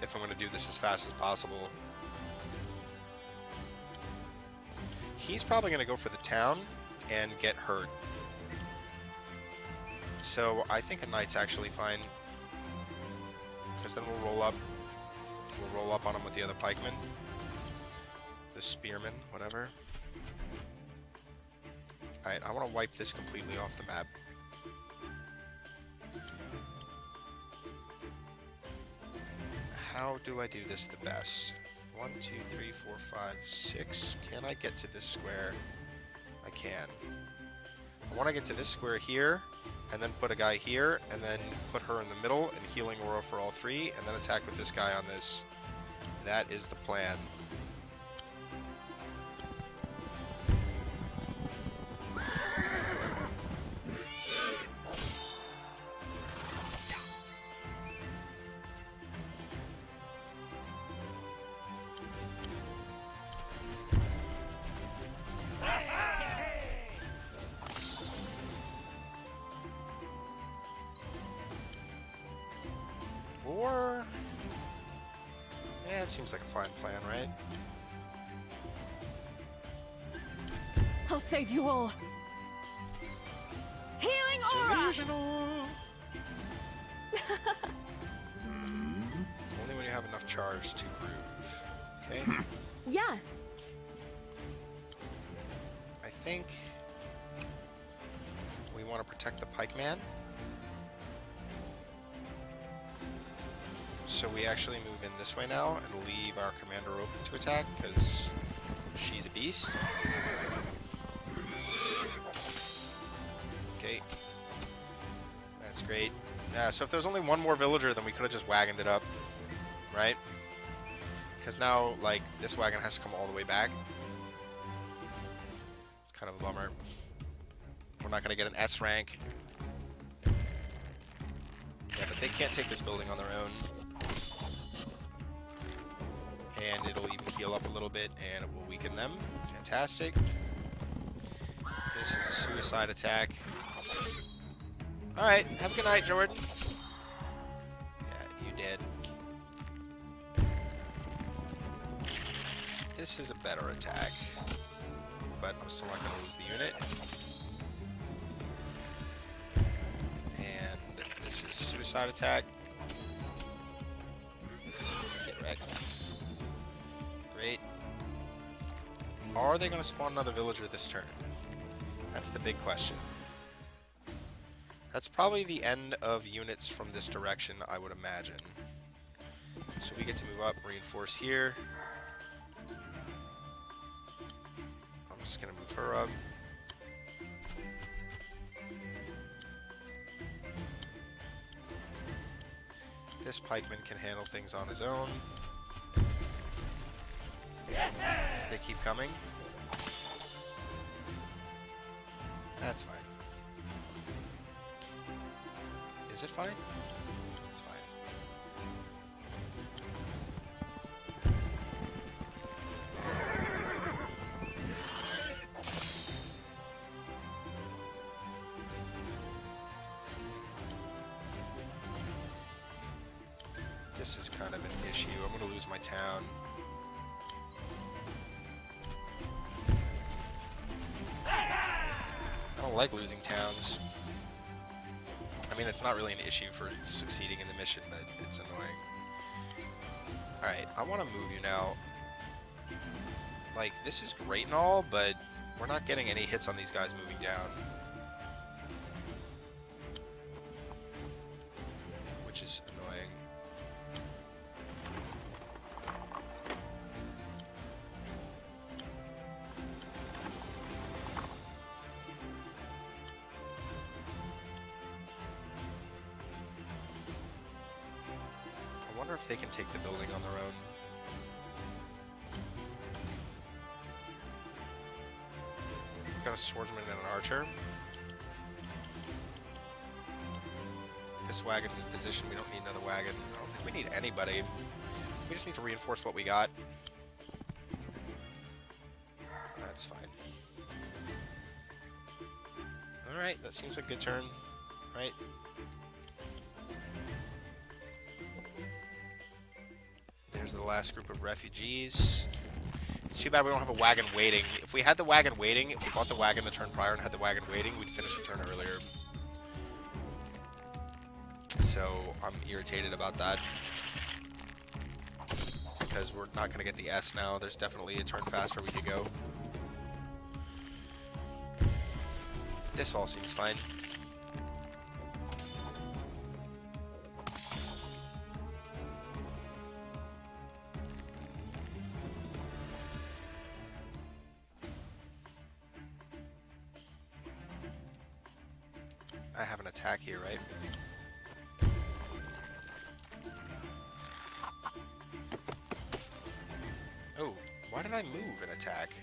If I'm going to do this as fast as possible. He's probably going to go for the town and get hurt. So I think a knight's actually fine. Because then we'll roll up. We'll roll up on him with the other pikemen. The spearmen, whatever. Alright, I want to wipe this completely off the map. How do I do this the best? 1, 2, 3, 4, 5, 6. Can I get to this square? I can. I want to get to this square here, and then put a guy here, and then put her in the middle, and healing aura for all three, and then attack with this guy on this. That is the plan. That seems like a fine plan, right? I'll save you all. Healing aura! Delusional! Only when you have enough charge to groove. Okay? Yeah. I think we want to protect the pikeman. So we actually move in this way now and leave our commander open to attack because she's a beast. Okay. That's great. Yeah, so if there's only one more villager, then we could have just wagoned it up, right? Because now, like, this wagon has to come all the way back. It's kind of a bummer. We're not going to get an S rank. Yeah, but they can't take this building on their own. And it'll even heal up a little bit, and it will weaken them. Fantastic. This is a suicide attack. Alright, have a good night, Jordan. Yeah, you did. This is a better attack. But I'm still not going to lose the unit. And this is a suicide attack. Get wrecked. Great. Are they going to spawn another villager this turn? That's the big question. That's probably the end of units from this direction, I would imagine. So we get to move up, reinforce here. I'm just going to move her up. This pikeman can handle things on his own. They keep coming. That's fine. Is it fine? It's fine. This is kind of an issue. I'm going to lose my town. I don't like losing towns. I mean, it's not really an issue for succeeding in the mission, but it's annoying. Alright, I want to move you now. Like, this is great and all, but we're not getting any hits on these guys moving down. Which is annoying. I wonder if they can take the building on their own. We've got a swordsman and an archer. This wagon's in position. We don't need another wagon. I don't think we need anybody. We just need to reinforce what we got. That's fine. Alright, that seems like a good turn. Right? There's the last group of refugees. It's too bad we don't have a wagon waiting. If we had the wagon waiting, if we bought the wagon the turn prior and had the wagon waiting, we'd finish a turn earlier. So I'm irritated about that. Because we're not going to get the S now. There's definitely a turn faster we could go. This all seems fine. I have an attack here, right? Oh, why did I move an attack?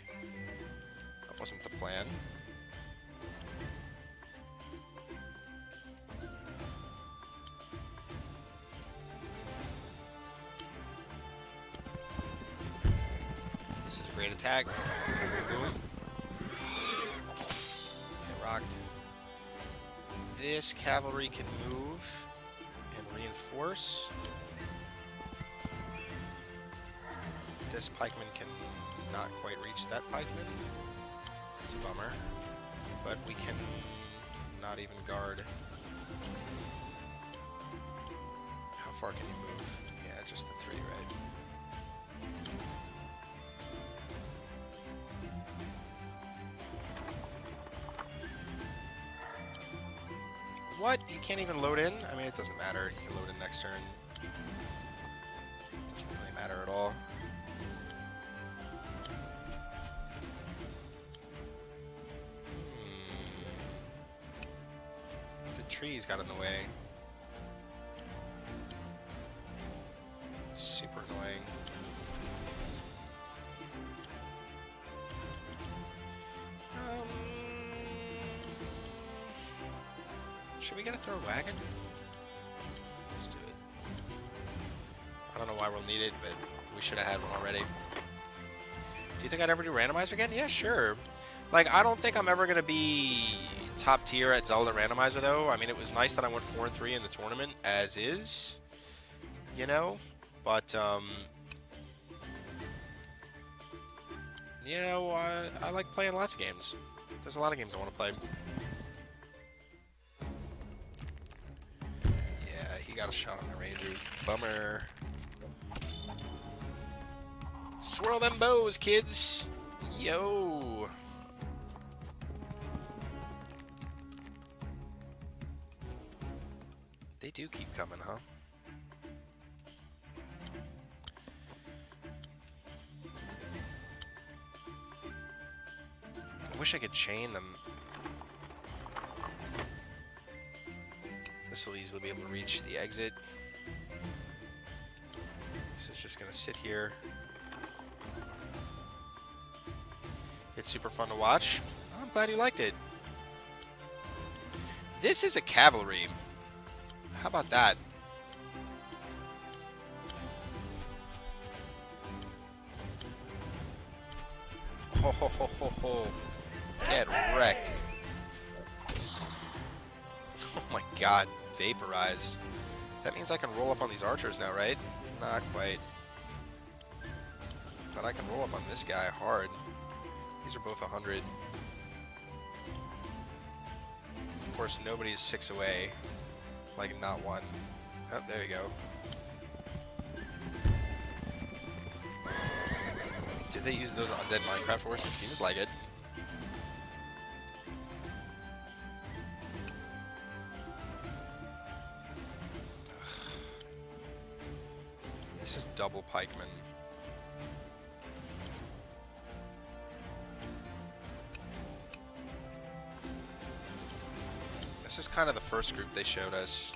That wasn't the plan. This is a great attack. Boom. Okay, rocked. This cavalry can move and reinforce. This pikeman can not quite reach that pikeman. It's a bummer. But we can not even guard. How far can you move? Yeah, just the 3, right? What? You can't even load in? I mean, it doesn't matter. You can load in next turn. Doesn't really matter at all. The trees got in the way. Super annoying. Should we get a throw wagon? Let's do it. I don't know why we'll need it, but we should have had one already. Do you think I'd ever do randomizer again? Yeah, sure. Like, I don't think I'm ever going to be top tier at Zelda randomizer, though. I mean, it was nice that I went 4-3 in the tournament, as is. You know? But, you know, I like playing lots of games. There's a lot of games I want to play. Yeah, he got a shot on the Ranger. Bummer. Swirl them bows, kids! Yo! They do keep coming, huh? I wish I could chain them. This will easily be able to reach the exit. This is just going to sit here. It's super fun to watch. I'm glad you liked it. This is a cavalry. How about that? Ho ho ho ho ho. Get wrecked. Oh my god, vaporized. That means I can roll up on these archers now, right? Not quite. But I can roll up on this guy hard. These are both 100. Of course, nobody's 6 away. Like, not one. Oh, there you go. Did they use those undead Minecraft horses? It seems like it. This is double pikeman. This is kind of the first group they showed us.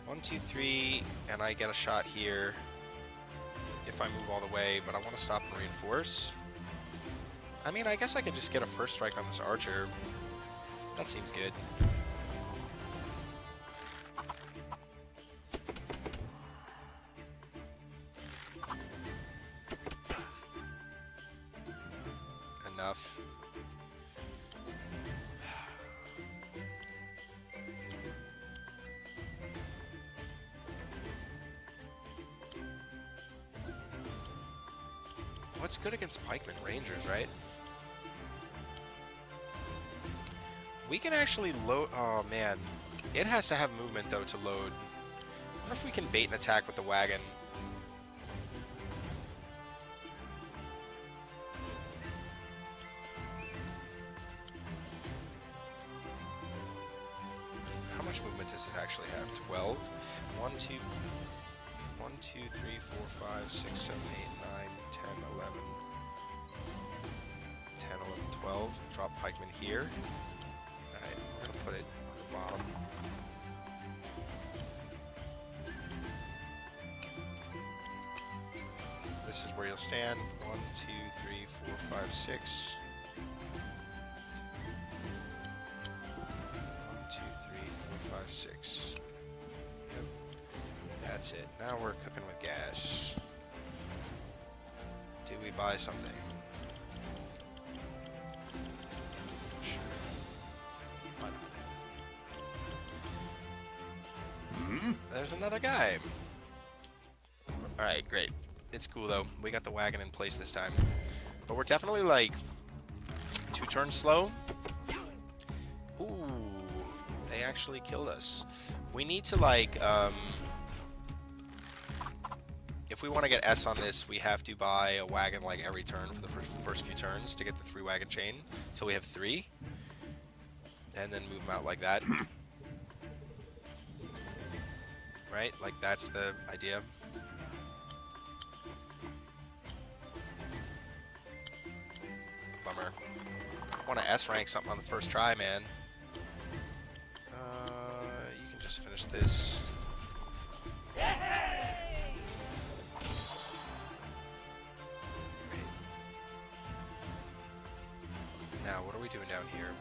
One, two, three, and I get a shot here if I move all the way, but I want to stop and reinforce. I mean, I guess I could just get a first strike on this archer. That seems good. Enough. What's good against pikemen? Rangers, right? We can actually load... Oh, man. It has to have movement, though, to load. I wonder if we can bait an attack with the wagon. How much movement does it actually have? 12? 1, 2... 1, 2, 3, 4, 5, 6, 7, 8, 9, 10, 11... 10, 11, 12. Drop pikemen here. Alright, we're going to put it on the bottom. This is where you'll stand. 1, 2, 3, 4, 5, 6. 1, 2, 3, 4, 5, 6. Yep. That's it. Now we're cooking with gas. Do we buy something? Sure. Why not? there's another guy. Alright, great. It's cool, though. We got the wagon in place this time. But we're definitely, like, 2 turns slow. Ooh. They actually killed us. We need to, like, if we want to get S on this, we have to buy a wagon, like, every turn for the first few turns to get the 3 wagon chain. Until we have 3. And then move them out like that. Right? Like, that's the idea. Bummer. I want to S rank something on the first try, man. You can just finish this. Now, what are we doing down here?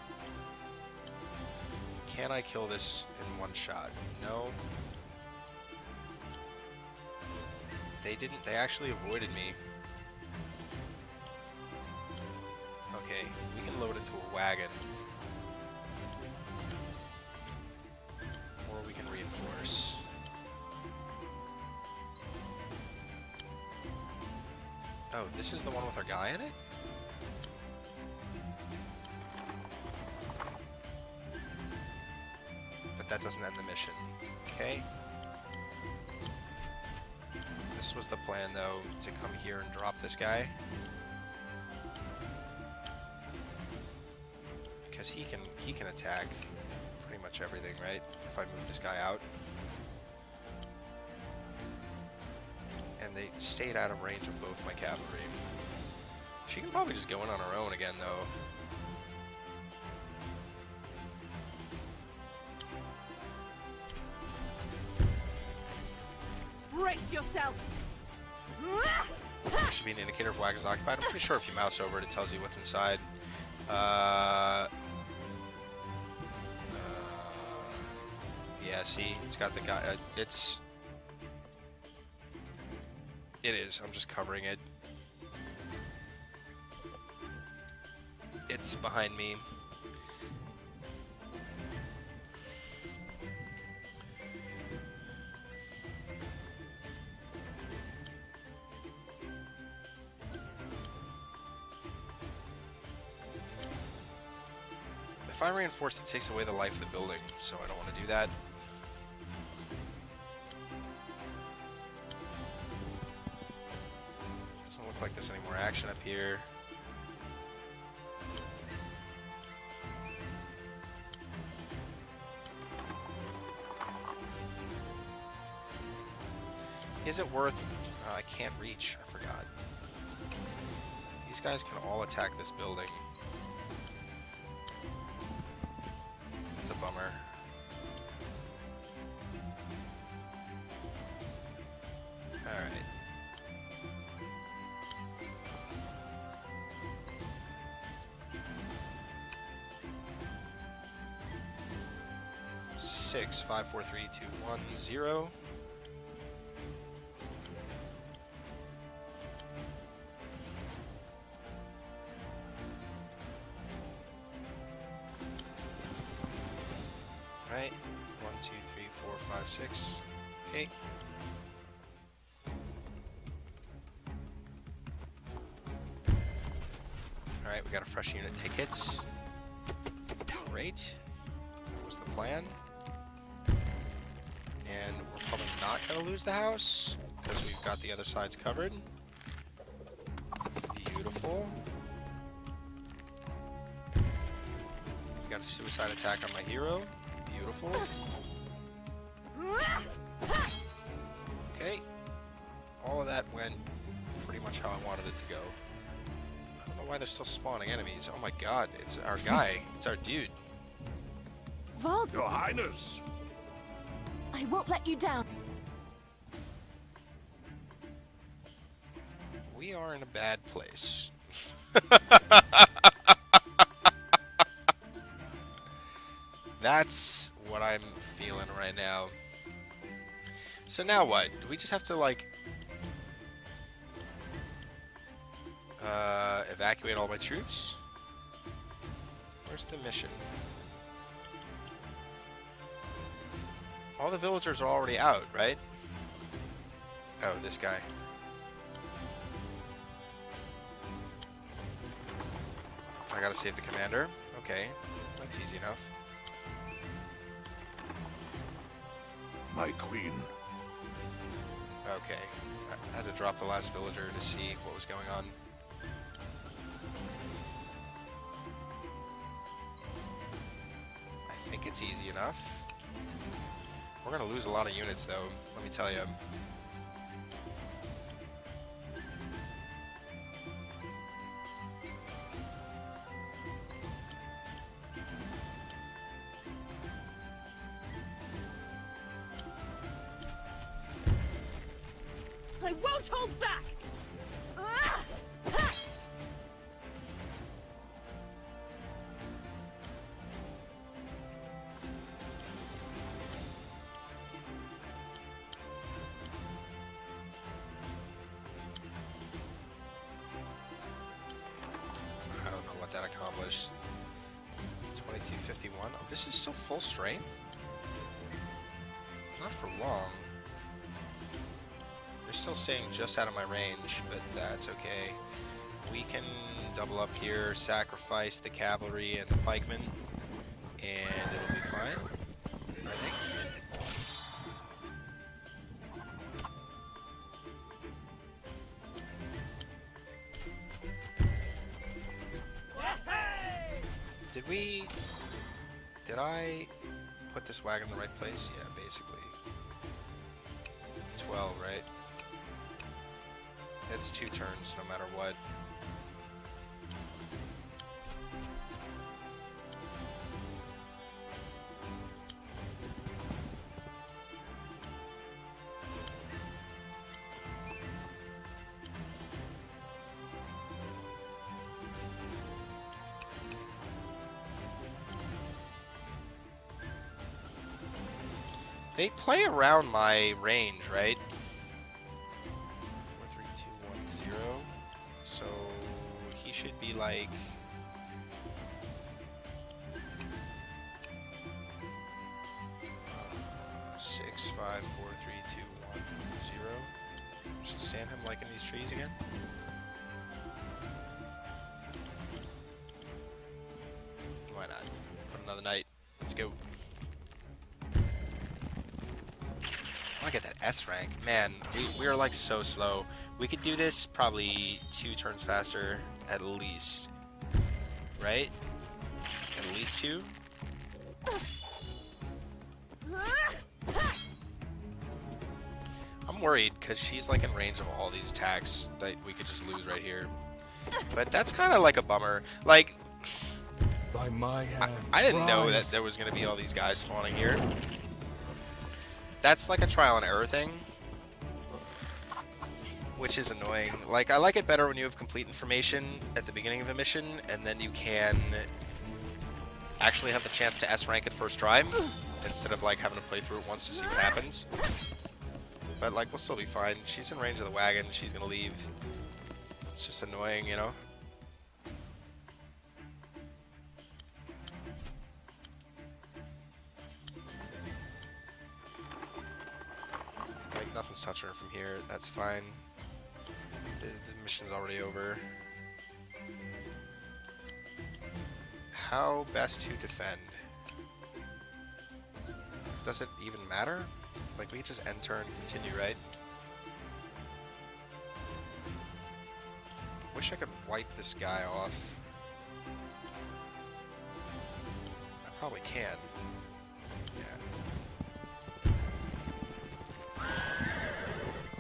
Can I kill this in one shot? No. They didn't. They actually avoided me. Okay, we can load into a wagon. Or we can reinforce. Oh, this is the one with our guy in it? But that doesn't end the mission. Okay. This was the plan, though, to come here and drop this guy. Because he can attack pretty much everything, right? If I move this guy out. And they stayed out of range of both my cavalry. She can probably just go in on her own again, though. Brace yourself. Should be an indicator of wagons occupied. I'm pretty sure if you mouse over it, it tells you what's inside. Yeah, see, it's got the guy. It is. I'm just covering it. It's behind me. If I reinforce, it takes away the life of the building, so I don't want to do that. Doesn't look like there's any more action up here. Is it worth... I can't reach. I forgot. These guys can all attack this building. It's a bummer. Alright. Six, 5, 4, 3, 2, 1, 0. Right, 1, 2, 3, 4, 5, 6. Okay. Alright, we got a fresh unit take hits. Great. That was the plan. And we're probably not going to lose the house, because we've got the other sides covered. Beautiful. We got a suicide attack on my hero. Beautiful. Okay. All of that went pretty much how I wanted it to go. I don't know why they're still spawning enemies. Oh my god, it's our guy. It's our dude. Vald, Your Highness! I won't let you down. We are in a bad place. That's what I'm feeling right now. So now what? Do we just have to, like, evacuate all my troops? Where's the mission? All the villagers are already out, right? Oh, this guy. I gotta save the commander. Okay, that's easy enough. My queen. Okay, I had to drop the last villager to see what was going on. I think it's easy enough. We're gonna lose a lot of units though, let me tell you. I won't hold back! Ah! Ha! I don't know what that accomplished. 2251. Oh, this is still full strength? Not for long. They're still staying just out of my range, but that's okay. We can double up here, sacrifice the cavalry and the pikemen, and it'll be fine, I think. Did I put this wagon in the right place? Yeah, basically. 12, right? It's 2 turns no matter what. They play around my range, right? 43210. So he should be like 6, 5, 4, 3, 2, 1, 0. Should stand him like in these trees again. Why not? Put another knight. Let's go. I want to get that S rank. Man, we are like so slow. We could do this probably 2 turns faster at least. Right? At least 2? I'm worried because she's like in range of all these attacks that we could just lose right here. But that's kind of like a bummer. Like, By my hand. I didn't know that there was going to be all these guys spawning here. That's like a trial and error thing, which is annoying. Like, I like it better when you have complete information at the beginning of a mission, and then you can actually have the chance to S rank it first try, instead of like having to play through it once to see what happens. But like, we'll still be fine. She's in range of the wagon. She's gonna leave. It's just annoying, you know? Like, nothing's touching her from here. That's fine. The mission's already over. How best to defend? Does it even matter? Like, we could just end turn, continue, right? Wish I could wipe this guy off. I probably can.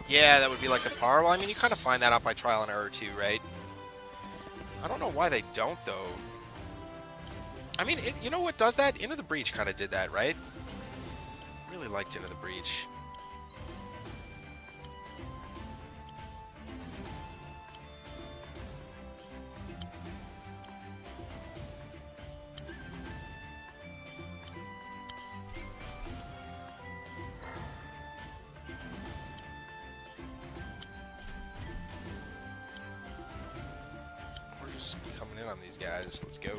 Yeah, that would be like the par. Well, I mean, you kind of find that out by trial and error too, right? I don't know why they don't, though. I mean, you know what does that? Into the Breach kind of did that, right? Really liked Into the Breach. Coming in on these guys. Let's go.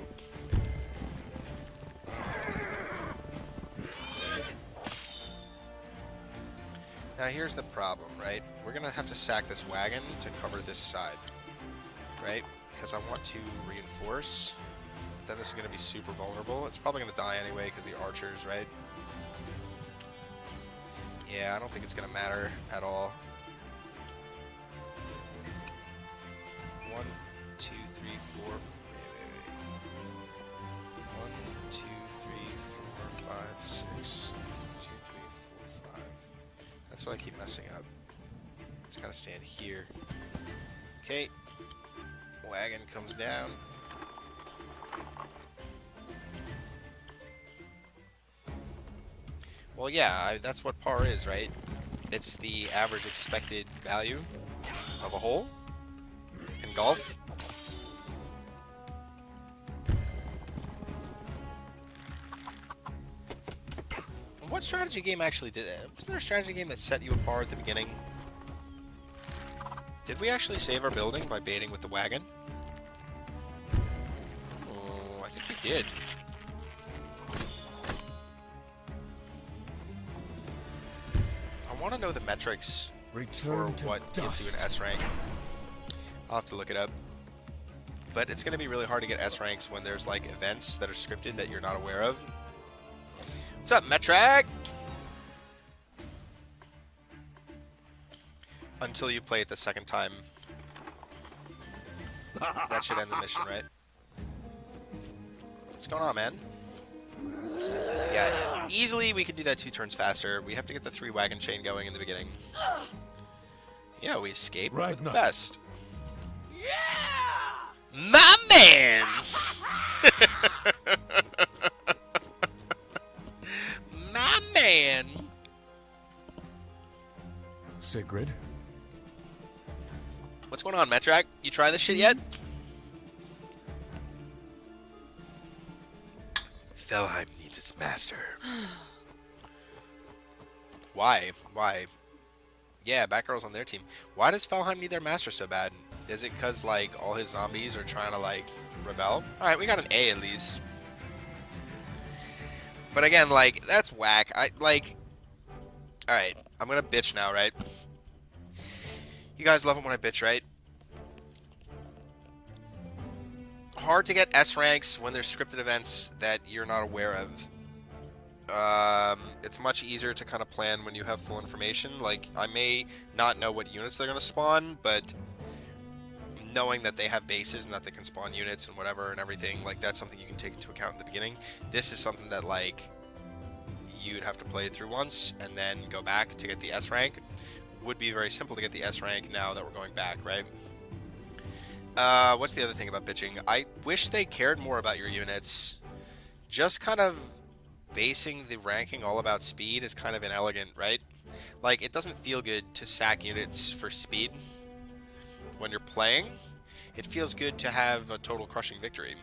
Now here's the problem, right? We're gonna have to sack this wagon to cover this side, right? Because I want to reinforce. Then this is gonna be super vulnerable. It's probably gonna die anyway because the archers, right? Yeah, I don't think it's gonna matter at all. 1, 2, 3, 4. Wait. 1, 2, 3, 4, 5, 6. 2, 3, 4, 5. That's what I keep messing up. It's gotta stand here. Okay. Wagon comes down. Well, yeah, that's what par is, right? It's the average expected value of a hole in golf. What strategy game actually did that? Wasn't there a strategy game that set you apart at the beginning? Did we actually save our building by baiting with the wagon? Oh, I think we did. I want to know the metrics for what gives you an S rank. I'll have to look it up. But it's going to be really hard to get S ranks when there's like events that are scripted that you're not aware of. What's up, Metric? Until you play it the second time. That should end the mission, right? What's going on, man? Yeah, easily we could do that 2 turns faster. We have to get the 3 wagon chain going in the beginning. Yeah, we escaped with the best. Yeah! My man! My man! Sigrid? What's going on, Metrak? You try this shit yet? Felheim needs its master. Why? Why? Yeah, Batgirl's on their team. Why does Felheim need their master so bad? Is it because, like, all his zombies are trying to, like, rebel? Alright, we got an A at least. But again, like, that's whack. Alright, I'm gonna bitch now, right? You guys love it when I bitch, right? Hard to get S ranks when there's scripted events that you're not aware of. It's much easier to kind of plan when you have full information. Like, I may not know what units they're going to spawn, but knowing that they have bases and that they can spawn units and whatever and everything, like, that's something you can take into account in the beginning. This is something that, like, you'd have to play it through once and then go back to get the S rank. Would be very simple to get the S rank now that we're going back, right? What's the other thing about bitching? I wish they cared more about your units. Just kind of basing the ranking all about speed is kind of inelegant, right? Like, it doesn't feel good to sack units for speed when you're playing. It feels good to have a total crushing victory.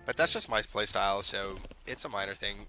But that's just my playstyle, so it's a minor thing.